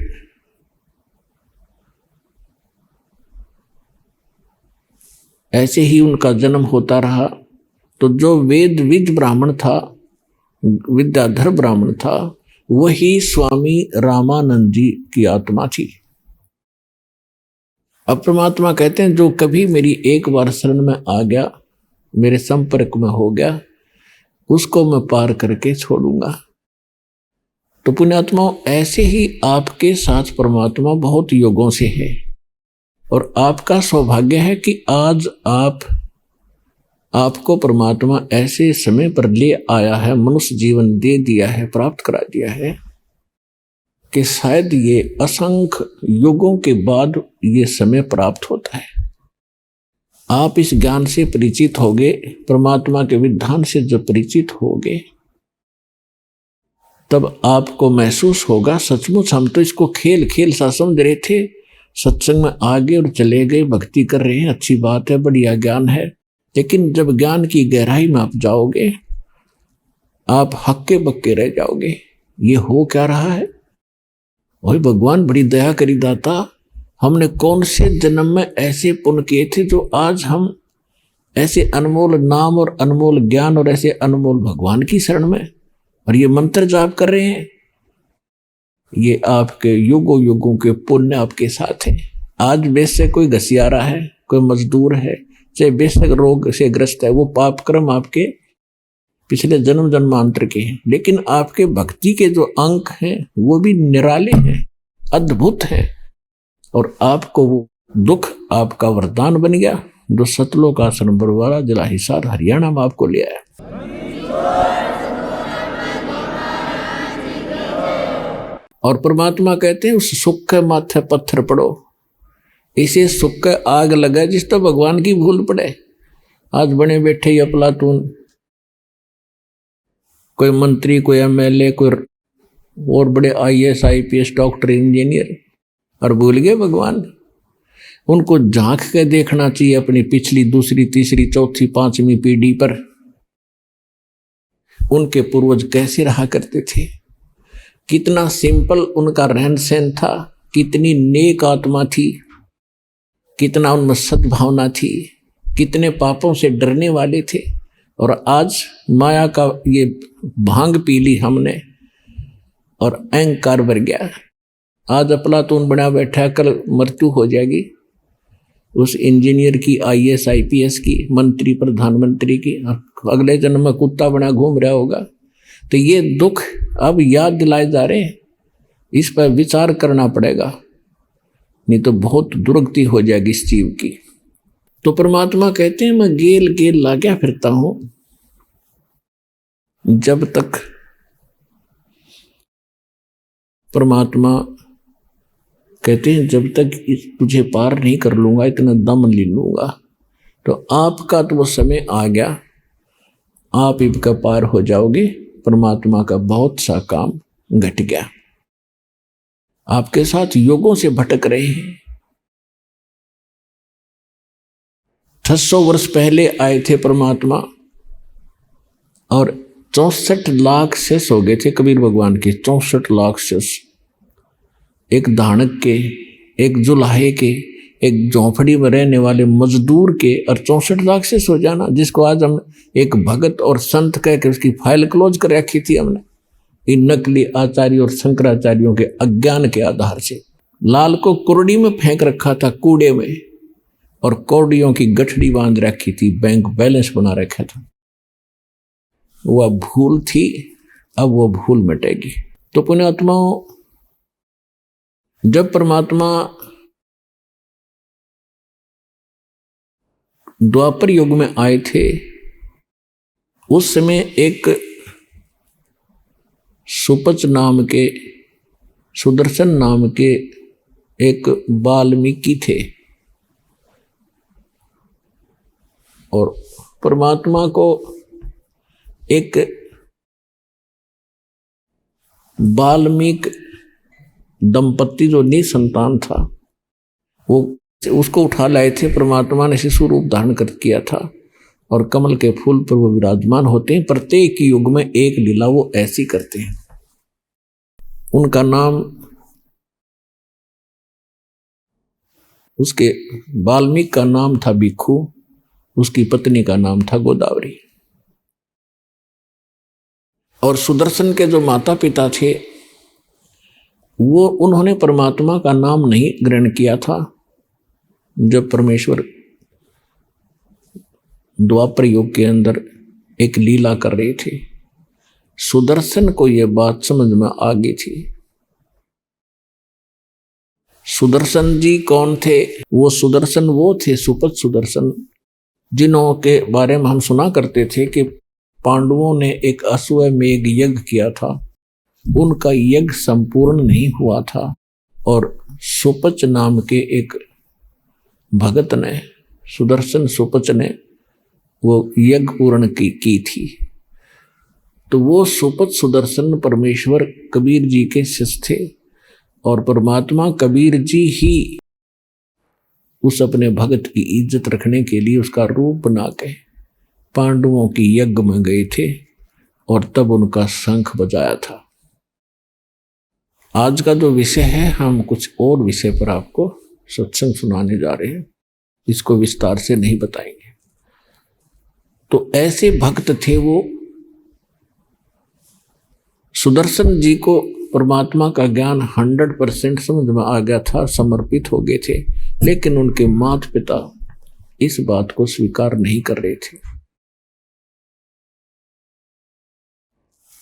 ऐसे ही उनका जन्म होता रहा। तो जो वेद विज ब्राह्मण था, विद्याधर ब्राह्मण था, वही स्वामी रामानंद जी की आत्मा थी। अब परमात्मा कहते हैं जो कभी मेरी एक बार शरण में आ गया, मेरे संपर्क में हो गया, उसको मैं पार करके छोड़ूंगा। तो पुण्यात्माओं, ऐसे ही आपके साथ परमात्मा बहुत युगों से है और आपका सौभाग्य है कि आज आपको परमात्मा ऐसे समय पर ले आया है, मनुष्य जीवन दे दिया है, प्राप्त करा दिया है कि शायद ये असंख्य युगों के बाद ये समय प्राप्त होता है। आप इस ज्ञान से परिचित होगे, परमात्मा के विधान से जब परिचित होगे तब आपको महसूस होगा सचमुच हम तो इसको खेल खेल सा समझ रहे थे, सत्संग में आ गए और चले गए, भक्ति कर रहे हैं, अच्छी बात है, बढ़िया ज्ञान है। लेकिन जब ज्ञान की गहराई में आप जाओगे आप हक्के बक्के रह जाओगे। ये हो क्या रहा है? वही भगवान बड़ी दया करी दाता, हमने कौन से जन्म में ऐसे पुण्य किए थे जो आज हम ऐसे अनमोल नाम और अनमोल ज्ञान और ऐसे अनमोल भगवान की शरण में और ये मंत्र जाप कर रहे हैं। ये आपके युगों युगों के पुण्य आपके साथ है। आज बेशक कोई घसियारा है, कोई मजदूर है, चाहे बेशक रोग से ग्रस्त है, वो पाप कर्म आपके पिछले जन्म जन्मांतर के हैं, लेकिन आपके भक्ति के जो अंक हैं वो भी निराले हैं, अद्भुत हैं। और आपको वो दुख आपका वरदान बन गया जो सतलोक आश्रम बरवाला जिला हिसार हरियाणा में आपको ले आया। और परमात्मा कहते हैं उस सुख के माथे पत्थर पड़ो, इसे सुख के आग लगा जिस तो भगवान की भूल पड़े। आज बने बैठे ही अफलातून, कोई मंत्री, कोई एमएलए, कोई और बड़े आईएएस आईपीएस डॉक्टर इंजीनियर, और भूल गए भगवान। उनको झांक के देखना चाहिए अपनी पिछली दूसरी तीसरी चौथी पांचवी पीढ़ी पर, उनके पूर्वज कैसे रहा करते थे, कितना सिंपल उनका रहन सहन था, कितनी नेक आत्मा थी, कितना उनमें सद्भावना थी, कितने पापों से डरने वाले थे। और आज माया का ये भांग पी ली हमने और अहंकार भर गया। आज अफलातून बना बैठा, कल मृत्यु हो जाएगी उस इंजीनियर की, आईएएस आईपीएस की, मंत्री प्रधानमंत्री की, अगले जन्म में कुत्ता बना घूम रहा होगा। तो ये दुख अब याद दिलाए जा रहे हैं, इस पर विचार करना पड़ेगा, नहीं तो बहुत दुर्गति हो जाएगी इस जीव की। तो परमात्मा कहते हैं मैं गेल गेल लाग्या फिरता हूं, जब तक परमात्मा कहते हैं जब तक तुझे पार नहीं कर लूंगा, इतना दम ले लूंगा। तो आपका तो वो समय आ गया, आप इनका पार हो जाओगे। परमात्मा का बहुत सा काम घट गया, आपके साथ युगों से भटक रहे हैं। 600 वर्ष पहले आए थे परमात्मा, और 64 लाख शिष हो गए थे कबीर भगवान के, 64 लाख शिष। एक धानक के, एक जुलाहे के, एक झोंपड़ी में रहने वाले मजदूर के, और 64 लाख शिष हो जाना, जिसको आज हम एक भगत और संत कह के उसकी फाइल क्लोज कर रखी थी हमने, इन नकली आचार्य और शंकराचार्यों के अज्ञान के आधार से। लाल को कुर्डी में फेंक रखा था, कूड़े में, और कौड़ियों की गठड़ी बांध रखी थी, बैंक बैलेंस बना रखा था। वह भूल थी, अब वो भूल मिटेगी। तो पुण्यात्माओं, जब परमात्मा द्वापर युग में आए थे, उस समय एक सुपच नाम के, सुदर्शन नाम के एक वाल्मीकि थे, और परमात्मा को एक वाल्मीकि दंपत्ति जो निसंतान था, वो उसको उठा लाए थे। परमात्मा ने शिशु रूप धारण कर किया था, और कमल के फूल पर वो विराजमान होते हैं। प्रत्येक युग में एक लीला वो ऐसी करते हैं। उनका नाम, उसके वाल्मीकि का नाम था भिक्खु, उसकी पत्नी का नाम था गोदावरी। और सुदर्शन के जो माता पिता थे, वो उन्होंने परमात्मा का नाम नहीं ग्रहण किया था। जब परमेश्वर द्वापर युग के अंदर एक लीला कर रहे थे, सुदर्शन को यह बात समझ में आ गई थी। सुदर्शन जी कौन थे? वो सुदर्शन वो थे, सुपथ सुदर्शन, जिन्हों के बारे में हम सुना करते थे कि पांडवों ने एक अश्वमेध यज्ञ किया था, उनका यज्ञ संपूर्ण नहीं हुआ था, और सुपच नाम के एक भगत ने, सुदर्शन सुपच ने वो यज्ञ पूर्ण की थी। तो वो सुपच सुदर्शन परमेश्वर कबीर जी के शिष्य थे, और परमात्मा कबीर जी ही उस अपने भगत की इज्जत रखने के लिए उसका रूप बना के पांडवों की यज्ञ में गए थे, और तब उनका शंख बजाया था। आज का जो विषय है, हम कुछ और विषय पर आपको सत्संग सुनाने जा रहे हैं, इसको विस्तार से नहीं बताएंगे। तो ऐसे भक्त थे वो। सुदर्शन जी को परमात्मा का ज्ञान 100% समझ में आ गया था, समर्पित हो गए थे, लेकिन उनके माता पिता इस बात को स्वीकार नहीं कर रहे थे।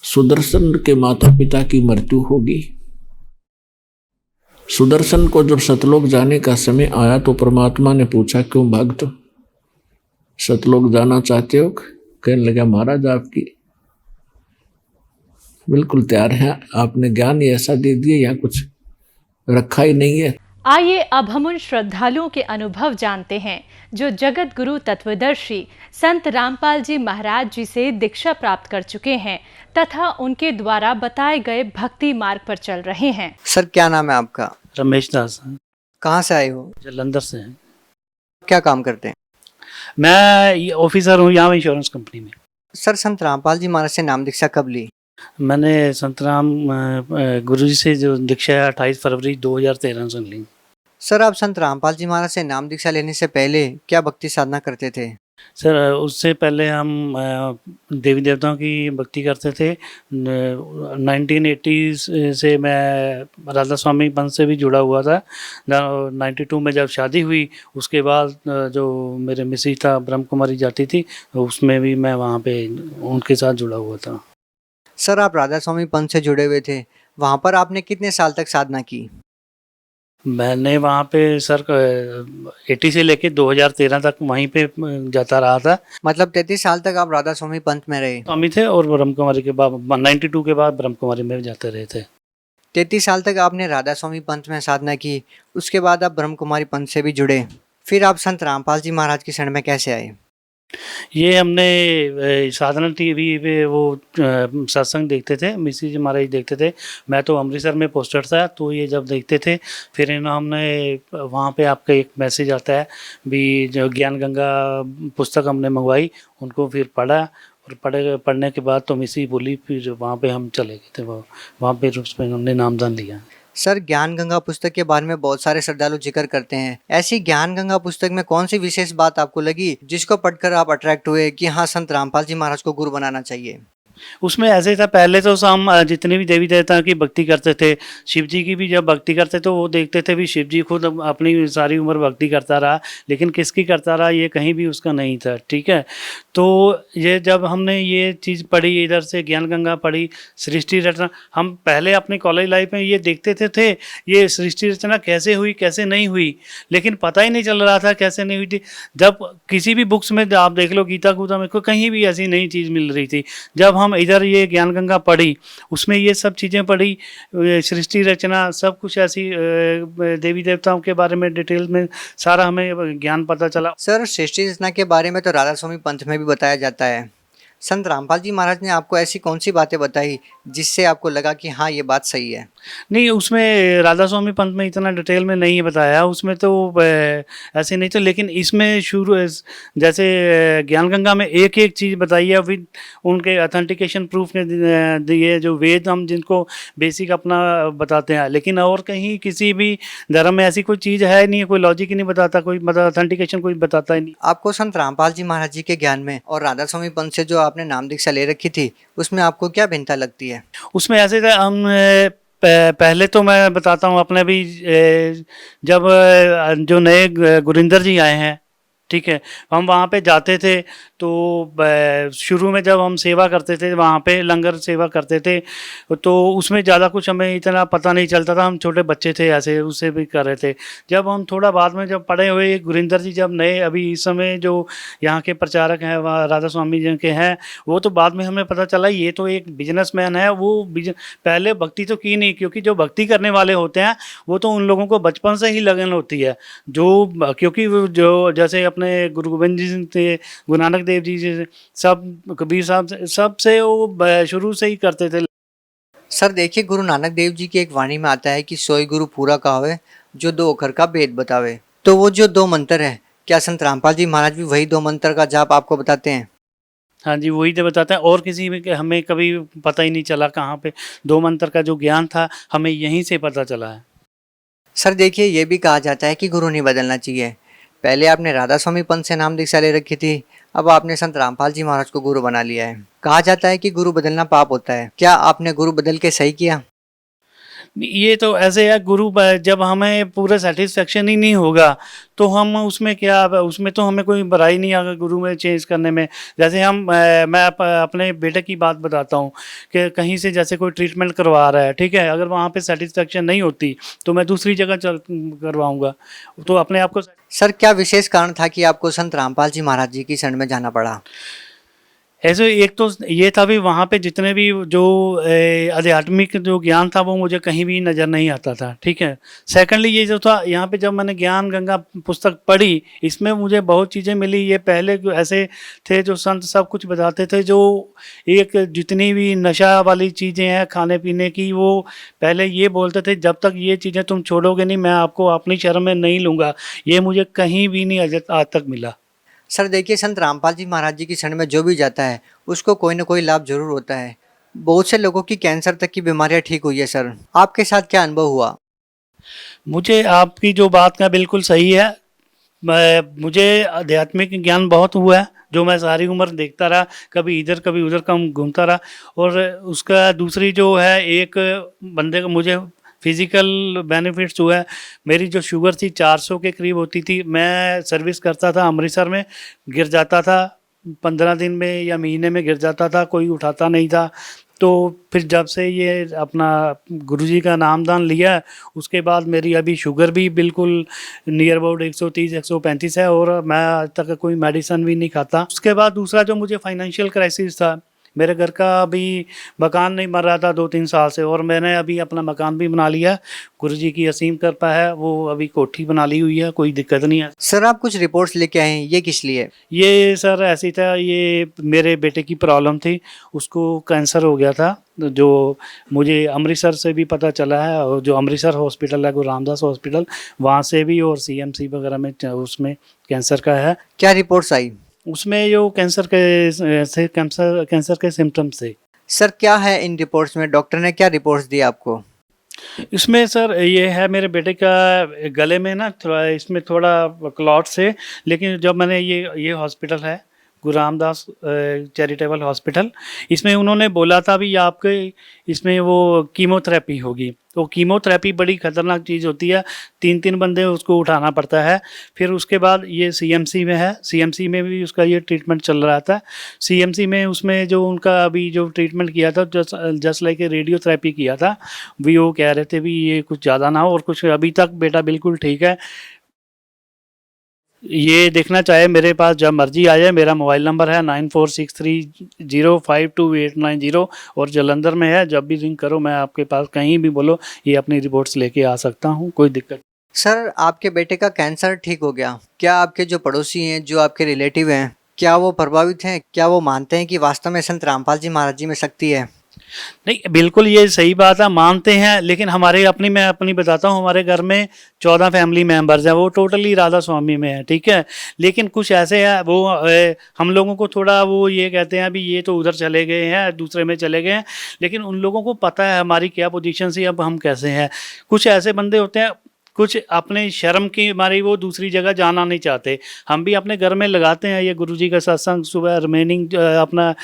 सुदर्शन के माता पिता की मृत्यु होगी। सुदर्शन को जब सतलोक जाने का समय आया तो परमात्मा ने पूछा, क्यों भक्त सतलोक जाना चाहते हो? कहने लगा, महाराज आपकी बिल्कुल तैयार है, आपने ज्ञान ही ऐसा दे दिया, यहाँ कुछ रखा ही नहीं है। आइए अब हम उन श्रद्धालुओं के अनुभव जानते हैं जो जगत गुरु तत्वदर्शी संत रामपाल जी महाराज जी से दीक्षा प्राप्त कर चुके हैं तथा उनके द्वारा बताए गए भक्ति मार्ग पर चल रहे हैं। सर, क्या नाम है आपका? रमेश दास। कहाँ से आए हो? जलंधर से हैं। क्या काम करते हैं? मैं ऑफिसर हूँ यहाँ इंश्योरेंस कंपनी में। सर, संत रामपाल जी महाराज से नाम दीक्षा कब ली? मैंने संत राम गुरु जी से जो दीक्षा है 28 फरवरी 2013 से ली। सर, आप संत रामपाल जी महाराज से नाम दीक्षा लेने से पहले क्या भक्ति साधना करते थे? सर, उससे पहले हम देवी देवताओं की भक्ति करते थे। 1980 से मैं राधा स्वामी पंथ से भी जुड़ा हुआ था। 92 में जब शादी हुई उसके बाद जो मेरे मिसेज था ब्रह्म कुमारी जाती थी, उसमें भी मैं वहाँ पे उनके साथ जुड़ा हुआ था। सर, आप राधा स्वामी पंथ से जुड़े हुए थे, वहाँ पर आपने कितने साल तक साधना की? मैंने वहाँ पे सर 80 से लेके 2013 तक वहीं पे जाता रहा था। मतलब 33 साल तक आप राधा स्वामी पंथ में रहे? स्वामी थे, और ब्रह्म कुमारी के बाद 92 के बाद ब्रह्म कुमारी में जाते रहे थे। 33 साल तक आपने राधा स्वामी पंथ में साधना की, उसके बाद आप ब्रह्म कुमारी पंथ से भी जुड़े, फिर आप संत रामपाल जी महाराज की शरण में कैसे आए? ये हमने साधना टीवी पे वो सत्संग देखते थे, मिसी जी महाराज देखते थे। मैं तो अमृतसर में पोस्टर था, तो ये जब देखते थे फिर हमने वहाँ पे आपका एक मैसेज आता है भी, जो ज्ञान गंगा पुस्तक हमने मंगवाई, उनको फिर पढ़ा और पढ़ने के बाद तो मिसी बोली, फिर वहाँ पे हम चले गए थे। वहाँ पे उस पर हमने नामदान लिया। सर, ज्ञान गंगा पुस्तक के बारे में बहुत सारे श्रद्धालु जिक्र करते हैं। ऐसी ज्ञान गंगा पुस्तक में कौन सी विशेष बात आपको लगी जिसको पढ़कर आप अट्रैक्ट हुए कि हाँ, संत रामपाल जी महाराज को गुरु बनाना चाहिए? उसमें ऐसे था, पहले तो हम जितने भी देवी देवता की भक्ति करते थे, शिव जी की भी जब भक्ति करते तो वो देखते थे भी शिव जी खुद अपनी सारी उम्र भक्ति करता रहा, लेकिन किसकी करता रहा ये कहीं भी उसका नहीं था। ठीक है, तो ये जब हमने ये चीज़ पढ़ी, इधर से ज्ञान गंगा पढ़ी, सृष्टि रचना, हम पहले अपने कॉलेज लाइफ में ये देखते थे ये सृष्टि रचना कैसे हुई कैसे नहीं हुई, लेकिन पता ही नहीं चल रहा था कैसे नहीं हुई थी। जब किसी भी बुक्स में आप देख लो, गीता गूता में कहीं भी ऐसी नई चीज़ मिल रही थी। जब हम इधर ये ज्ञान गंगा पढ़ी, उसमें ये सब चीज़ें पढ़ी, सृष्टि रचना सब कुछ ऐसी देवी देवताओं के बारे में डिटेल में सारा हमें ज्ञान पता चला। सर, सृष्टि रचना के बारे में तो राधा स्वामी पंथ में भी बताया जाता है। संत रामपाल जी महाराज ने आपको ऐसी कौन सी बातें बताई जिससे आपको लगा कि हाँ, ये बात सही है? नहीं, उसमें राधा स्वामी पंथ में इतना डिटेल में नहीं बताया, उसमें तो ऐसे नहीं था, लेकिन इसमें शुरू जैसे ज्ञान गंगा में एक एक चीज़ बताई है, फिर उनके अथेंटिकेशन प्रूफ ने दिए, जो वेद हम जिनको बेसिक अपना बताते हैं, लेकिन और कहीं किसी भी धर्म में ऐसी कोई चीज़ है नहीं, कोई लॉजिक ही नहीं बताता, कोई मतलब अथेंटिकेशन कोई बताता ही नहीं। आपको संत रामपाल जी महाराज जी के ज्ञान में और राधा स्वामी पंथ से जो आपने नाम दीक्षा ले रखी थी, उसमें आपको क्या भिन्नता लगती है? उसमें ऐसे था, हम पहले तो मैं बताता हूँ अपने भी, जब जो नए गुरिंदर जी आए हैं, ठीक है, हम वहाँ पे जाते थे तो शुरू में जब हम सेवा करते थे, वहाँ पे लंगर सेवा करते थे, तो उसमें ज़्यादा कुछ हमें इतना पता नहीं चलता था, हम छोटे बच्चे थे, ऐसे उससे भी कर रहे थे। जब हम थोड़ा बाद में जब पढ़े हुए, गुरिंदर जी जब नए अभी इस समय जो यहाँ के प्रचारक हैं, वहाँ राधा स्वामी जी के हैं, वो तो बाद में हमें पता चला ये तो एक बिजनेसमैन है। वो पहले भक्ति तो की नहीं, क्योंकि जो भक्ति करने वाले होते हैं वो तो उन लोगों को बचपन से ही लगन होती है, जो क्योंकि जो जैसे अपने गुरु गोविंद जी थे, गुरु नानक देव जी से, सब कबीर साहब से, सबसे वो शुरू से ही करते थे। सर देखिए, गुरु नानक देव जी की एक वाणी में आता है कि सोई गुरु पूरा कहावे जो दो अखर का भेद बतावे। तो वो जो दो मंत्र है, क्या संत रामपाल जी महाराज भी वही दो मंत्र का जाप आपको बताते हैं? हाँ जी, वही तो बताते हैं, और किसी में हमें कभी पता ही नहीं चला कहाँ पे दो मंत्र का जो ज्ञान था, हमें यहीं से पता चला है। सर देखिए, ये भी कहा जाता है कि गुरु नहीं बदलना चाहिए। पहले आपने राधा स्वामी पंथ से नाम दीक्षा ले रखी थी, अब आपने संत रामपाल जी महाराज को गुरु बना लिया है। कहा जाता है कि गुरु बदलना पाप होता है। क्या आपने गुरु बदल के सही किया? ये तो ऐसे है, गुरु जब हमें पूरा सेटिस्फेक्शन ही नहीं होगा तो हम उसमें क्या, उसमें तो हमें कोई बुराई नहीं आएगा गुरु में चेंज करने में। जैसे मैं अपने बेटे की बात बताता हूँ कि कहीं से जैसे कोई ट्रीटमेंट करवा रहा है, ठीक है, अगर वहाँ पे सेटिस्फेक्शन नहीं होती तो मैं दूसरी जगह करवाऊँगा, तो अपने आप को। सर, क्या विशेष कारण था कि आपको संत रामपाल जी महाराज जी की शरण में जाना पड़ा? ऐसे एक तो ये था भी, वहाँ पे जितने भी जो आध्यात्मिक जो ज्ञान था वो मुझे कहीं भी नज़र नहीं आता था, ठीक है। सेकेंडली ये जो था, यहाँ पे जब मैंने ज्ञान गंगा पुस्तक पढ़ी, इसमें मुझे बहुत चीज़ें मिली। ये पहले ऐसे थे जो संत सब कुछ बताते थे, जो एक जितनी भी नशा वाली चीज़ें हैं खाने पीने की, वो पहले ये बोलते थे जब तक ये चीज़ें तुम छोड़ोगे नहीं, मैं आपको अपनी शरण में नहीं लूँगा। ये मुझे कहीं भी नहीं आज तक मिला। सर देखिए, संत रामपाल जी महाराज जी की शरण में जो भी जाता है उसको कोई ना कोई लाभ जरूर होता है। बहुत से लोगों की कैंसर तक की बीमारियां ठीक हुई है। सर, आपके साथ क्या अनुभव हुआ? मुझे आपकी जो बात का बिल्कुल सही है। मुझे आध्यात्मिक ज्ञान बहुत हुआ है, जो मैं सारी उम्र देखता रहा, कभी इधर कभी उधर का घूमता रहा। और उसका दूसरी जो है, एक बंदे को मुझे फिज़िकल बेनिफिट्स हुआ है। मेरी जो शुगर थी 400 के करीब होती थी, मैं सर्विस करता था अमृतसर में, गिर जाता था 15 दिन में या महीने में गिर जाता था, कोई उठाता नहीं था। तो फिर जब से ये अपना गुरुजी का नामदान लिया, उसके बाद मेरी अभी शुगर भी बिल्कुल नियर अबाउट 130-135 है, और मैं आज तक कोई मेडिसिन भी नहीं खाता। उसके बाद दूसरा जो मुझे फाइनेंशियल क्राइसिस था, मेरे घर का अभी मकान नहीं बन रहा था 2-3 साल से, और मैंने अभी अपना मकान भी बना लिया। गुरु जी की असीम कृपा है, वो अभी कोठी बना ली हुई है, कोई दिक्कत नहीं है। सर आप कुछ रिपोर्ट्स लेके आए हैं, ये किस लिए? ये सर ऐसी था, ये मेरे बेटे की प्रॉब्लम थी, उसको कैंसर हो गया था, जो मुझे अमृतसर से भी पता चला है, और जो अमृतसर हॉस्पिटल है, गुरु रामदास हॉस्पिटल, वहाँ से भी, और CMC वगैरह में उसमें कैंसर का है। क्या रिपोर्ट्स आई? उसमें जो कैंसर के सिम्टम्स थे। सर क्या है इन रिपोर्ट्स में, डॉक्टर ने क्या रिपोर्ट्स दी आपको? इसमें सर ये है, मेरे बेटे का गले में ना थोड़ा, इसमें थोड़ा क्लॉट्स है, लेकिन जब मैंने ये हॉस्पिटल है गुरु रामदास चैरिटेबल हॉस्पिटल, इसमें उन्होंने बोला था भी आपके इसमें वो कीमोथेरेपी होगी। तो कीमोथेरेपी बड़ी ख़तरनाक चीज़ होती है, 3-3 बंदे उसको उठाना पड़ता है। फिर उसके बाद ये CMC में है, CMC में भी उसका ये ट्रीटमेंट चल रहा था। CMC में उसमें जो उनका अभी जो ट्रीटमेंट किया था, जस्ट लाइक रेडियोथेरेपी किया था, भी वो कह रहे थे भी ये कुछ ज़्यादा ना हो, और कुछ अभी तक बेटा बिल्कुल ठीक है। ये देखना चाहे मेरे पास जब मर्जी आ जाए। मेरा मोबाइल नंबर है 9463052890, और जलंधर में है। जब भी रिंग करो, मैं आपके पास कहीं भी बोलो, ये अपनी रिपोर्ट्स लेके आ सकता हूँ, कोई दिक्कत। सर आपके बेटे का कैंसर ठीक हो गया, क्या आपके जो पड़ोसी हैं, जो आपके रिलेटिव हैं, क्या वो प्रभावित हैं? क्या वो मानते हैं कि वास्तव में संत रामपाल जी महाराज जी में शक्ति है? नहीं, बिल्कुल ये सही बात है, मानते हैं, लेकिन मैं अपनी बताता हूँ, हमारे घर में 14 फैमिली मेंबर्स हैं, वो टोटली राधा स्वामी में है, ठीक है। लेकिन कुछ ऐसे हैं, वो हम लोगों को थोड़ा वो ये कहते हैं अभी ये तो उधर चले गए हैं, दूसरे में चले गए हैं, लेकिन उन लोगों को पता है हमारी क्या पोजीशन थी, अब हम कैसे हैं। कुछ ऐसे बंदे होते हैं, कुछ अपने शर्म की हमारी वो दूसरी जगह जाना नहीं चाहते। हम भी अपने घर में लगाते हैं ये गुरुजी का सत्संग, सुबह रिमेनिंग अपना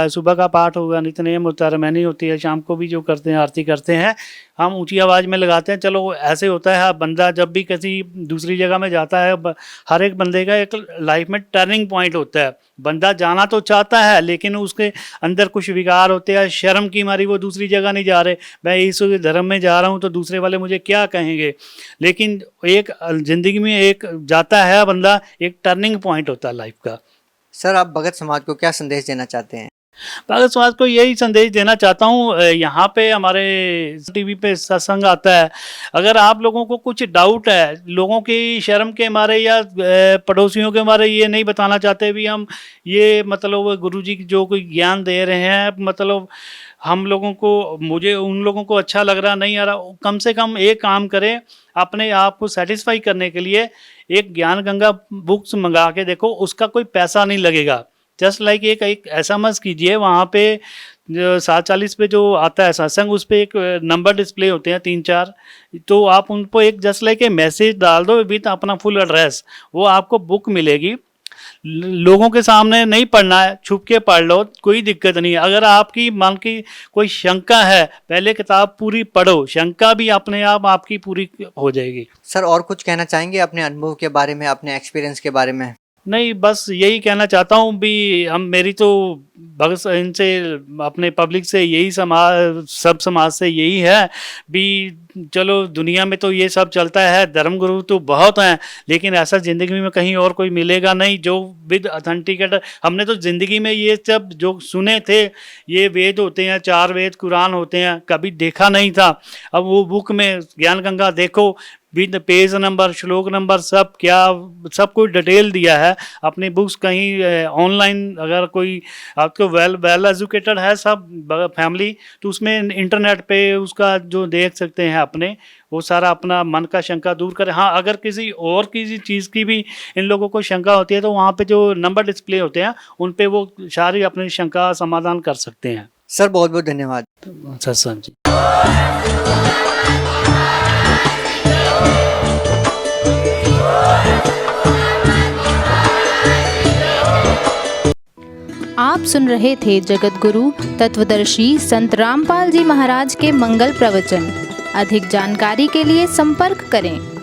सुबह का पाठ होगा, नित्यनेम होता है, रिमेनिंग होती है, शाम को भी जो करते हैं आरती करते हैं, हम ऊंची आवाज़ में लगाते हैं। चलो ऐसे होता है, बंदा जब भी किसी दूसरी जगह में जाता है, हर एक बंदे का एक लाइफ में टर्निंग पॉइंट होता है। बंदा जाना तो चाहता है, लेकिन उसके अंदर कुछ विकार होते हैं, शर्म की मारी वो दूसरी जगह नहीं जा रहे। मैं इस धर्म में जा रहा हूँ तो दूसरे वाले मुझे क्या कहेंगे। लेकिन एक ज़िंदगी में एक जाता है बंदा, एक टर्निंग पॉइंट होता है लाइफ का। सर आप भगत समाज को क्या संदेश देना चाहते हैं? भगत समाज को यही संदेश देना चाहता हूँ, यहाँ पे हमारे TV पे सत्संग आता है, अगर आप लोगों को कुछ डाउट है, लोगों की शर्म के मारे या पड़ोसियों के मारे ये नहीं बताना चाहते भी हम ये मतलब गुरुजी जो कोई ज्ञान दे रहे हैं, मतलब हम लोगों को, मुझे उन लोगों को अच्छा लग रहा नहीं आ रहा, कम से कम एक काम करें, अपने आप को सेटिस्फाई करने के लिए एक ज्ञान गंगा बुक्स मंगा के देखो, उसका कोई पैसा नहीं लगेगा। जस्ट लाइक एक SMS कीजिए, वहाँ पे 740 पे जो आता है सत्संग, उस पर एक नंबर डिस्प्ले होते हैं 3-4, तो आप उन पर एक जस्ट लाइक मैसेज डाल दो विद अपना फुल एड्रेस, वो आपको बुक मिलेगी। लोगों के सामने नहीं पढ़ना है, छुप के पढ़ लो, कोई दिक्कत नहीं है। अगर आपकी मन की कोई शंका है, पहले किताब पूरी पढ़ो, शंका भी अपने आप आपकी पूरी हो जाएगी। सर और कुछ कहना चाहेंगे अपने अनुभव के बारे में, अपने एक्सपीरियंस के बारे में? नहीं, बस यही कहना चाहता हूँ भी मेरी तो भगत इनसे, अपने पब्लिक से यही सब समाज से यही है भी, चलो दुनिया में तो ये सब चलता है, धर्मगुरु तो बहुत हैं, लेकिन ऐसा ज़िंदगी में कहीं और कोई मिलेगा नहीं जो विद ऑथेंटिकेट। हमने तो ज़िंदगी में ये सब जो सुने थे, ये वेद होते हैं, 4 वेद, कुरान होते हैं, कभी देखा नहीं था। अब वो बुक में ज्ञान गंगा देखो, विद पेज नंबर, श्लोक नंबर, सब सब कुछ डिटेल दिया है। अपनी बुक्स कहीं ऑनलाइन, अगर कोई आपको वेल एजुकेटेड है सब फैमिली, तो उसमें इंटरनेट पे उसका जो देख सकते हैं अपने, वो सारा अपना मन का शंका दूर करें। हाँ, अगर किसी चीज़ की भी इन लोगों को शंका होती है, तो वहाँ पे जो नंबर डिस्प्ले होते हैं, उन पे वो सारी अपनी शंका समाधान कर सकते हैं। सर बहुत बहुत धन्यवाद। सत्संग जी। आप सुन रहे थे जगत गुरु तत्वदर्शी संत रामपाल जी महाराज के मंगल प्रवचन। अधिक जानकारी के लिए संपर्क करें।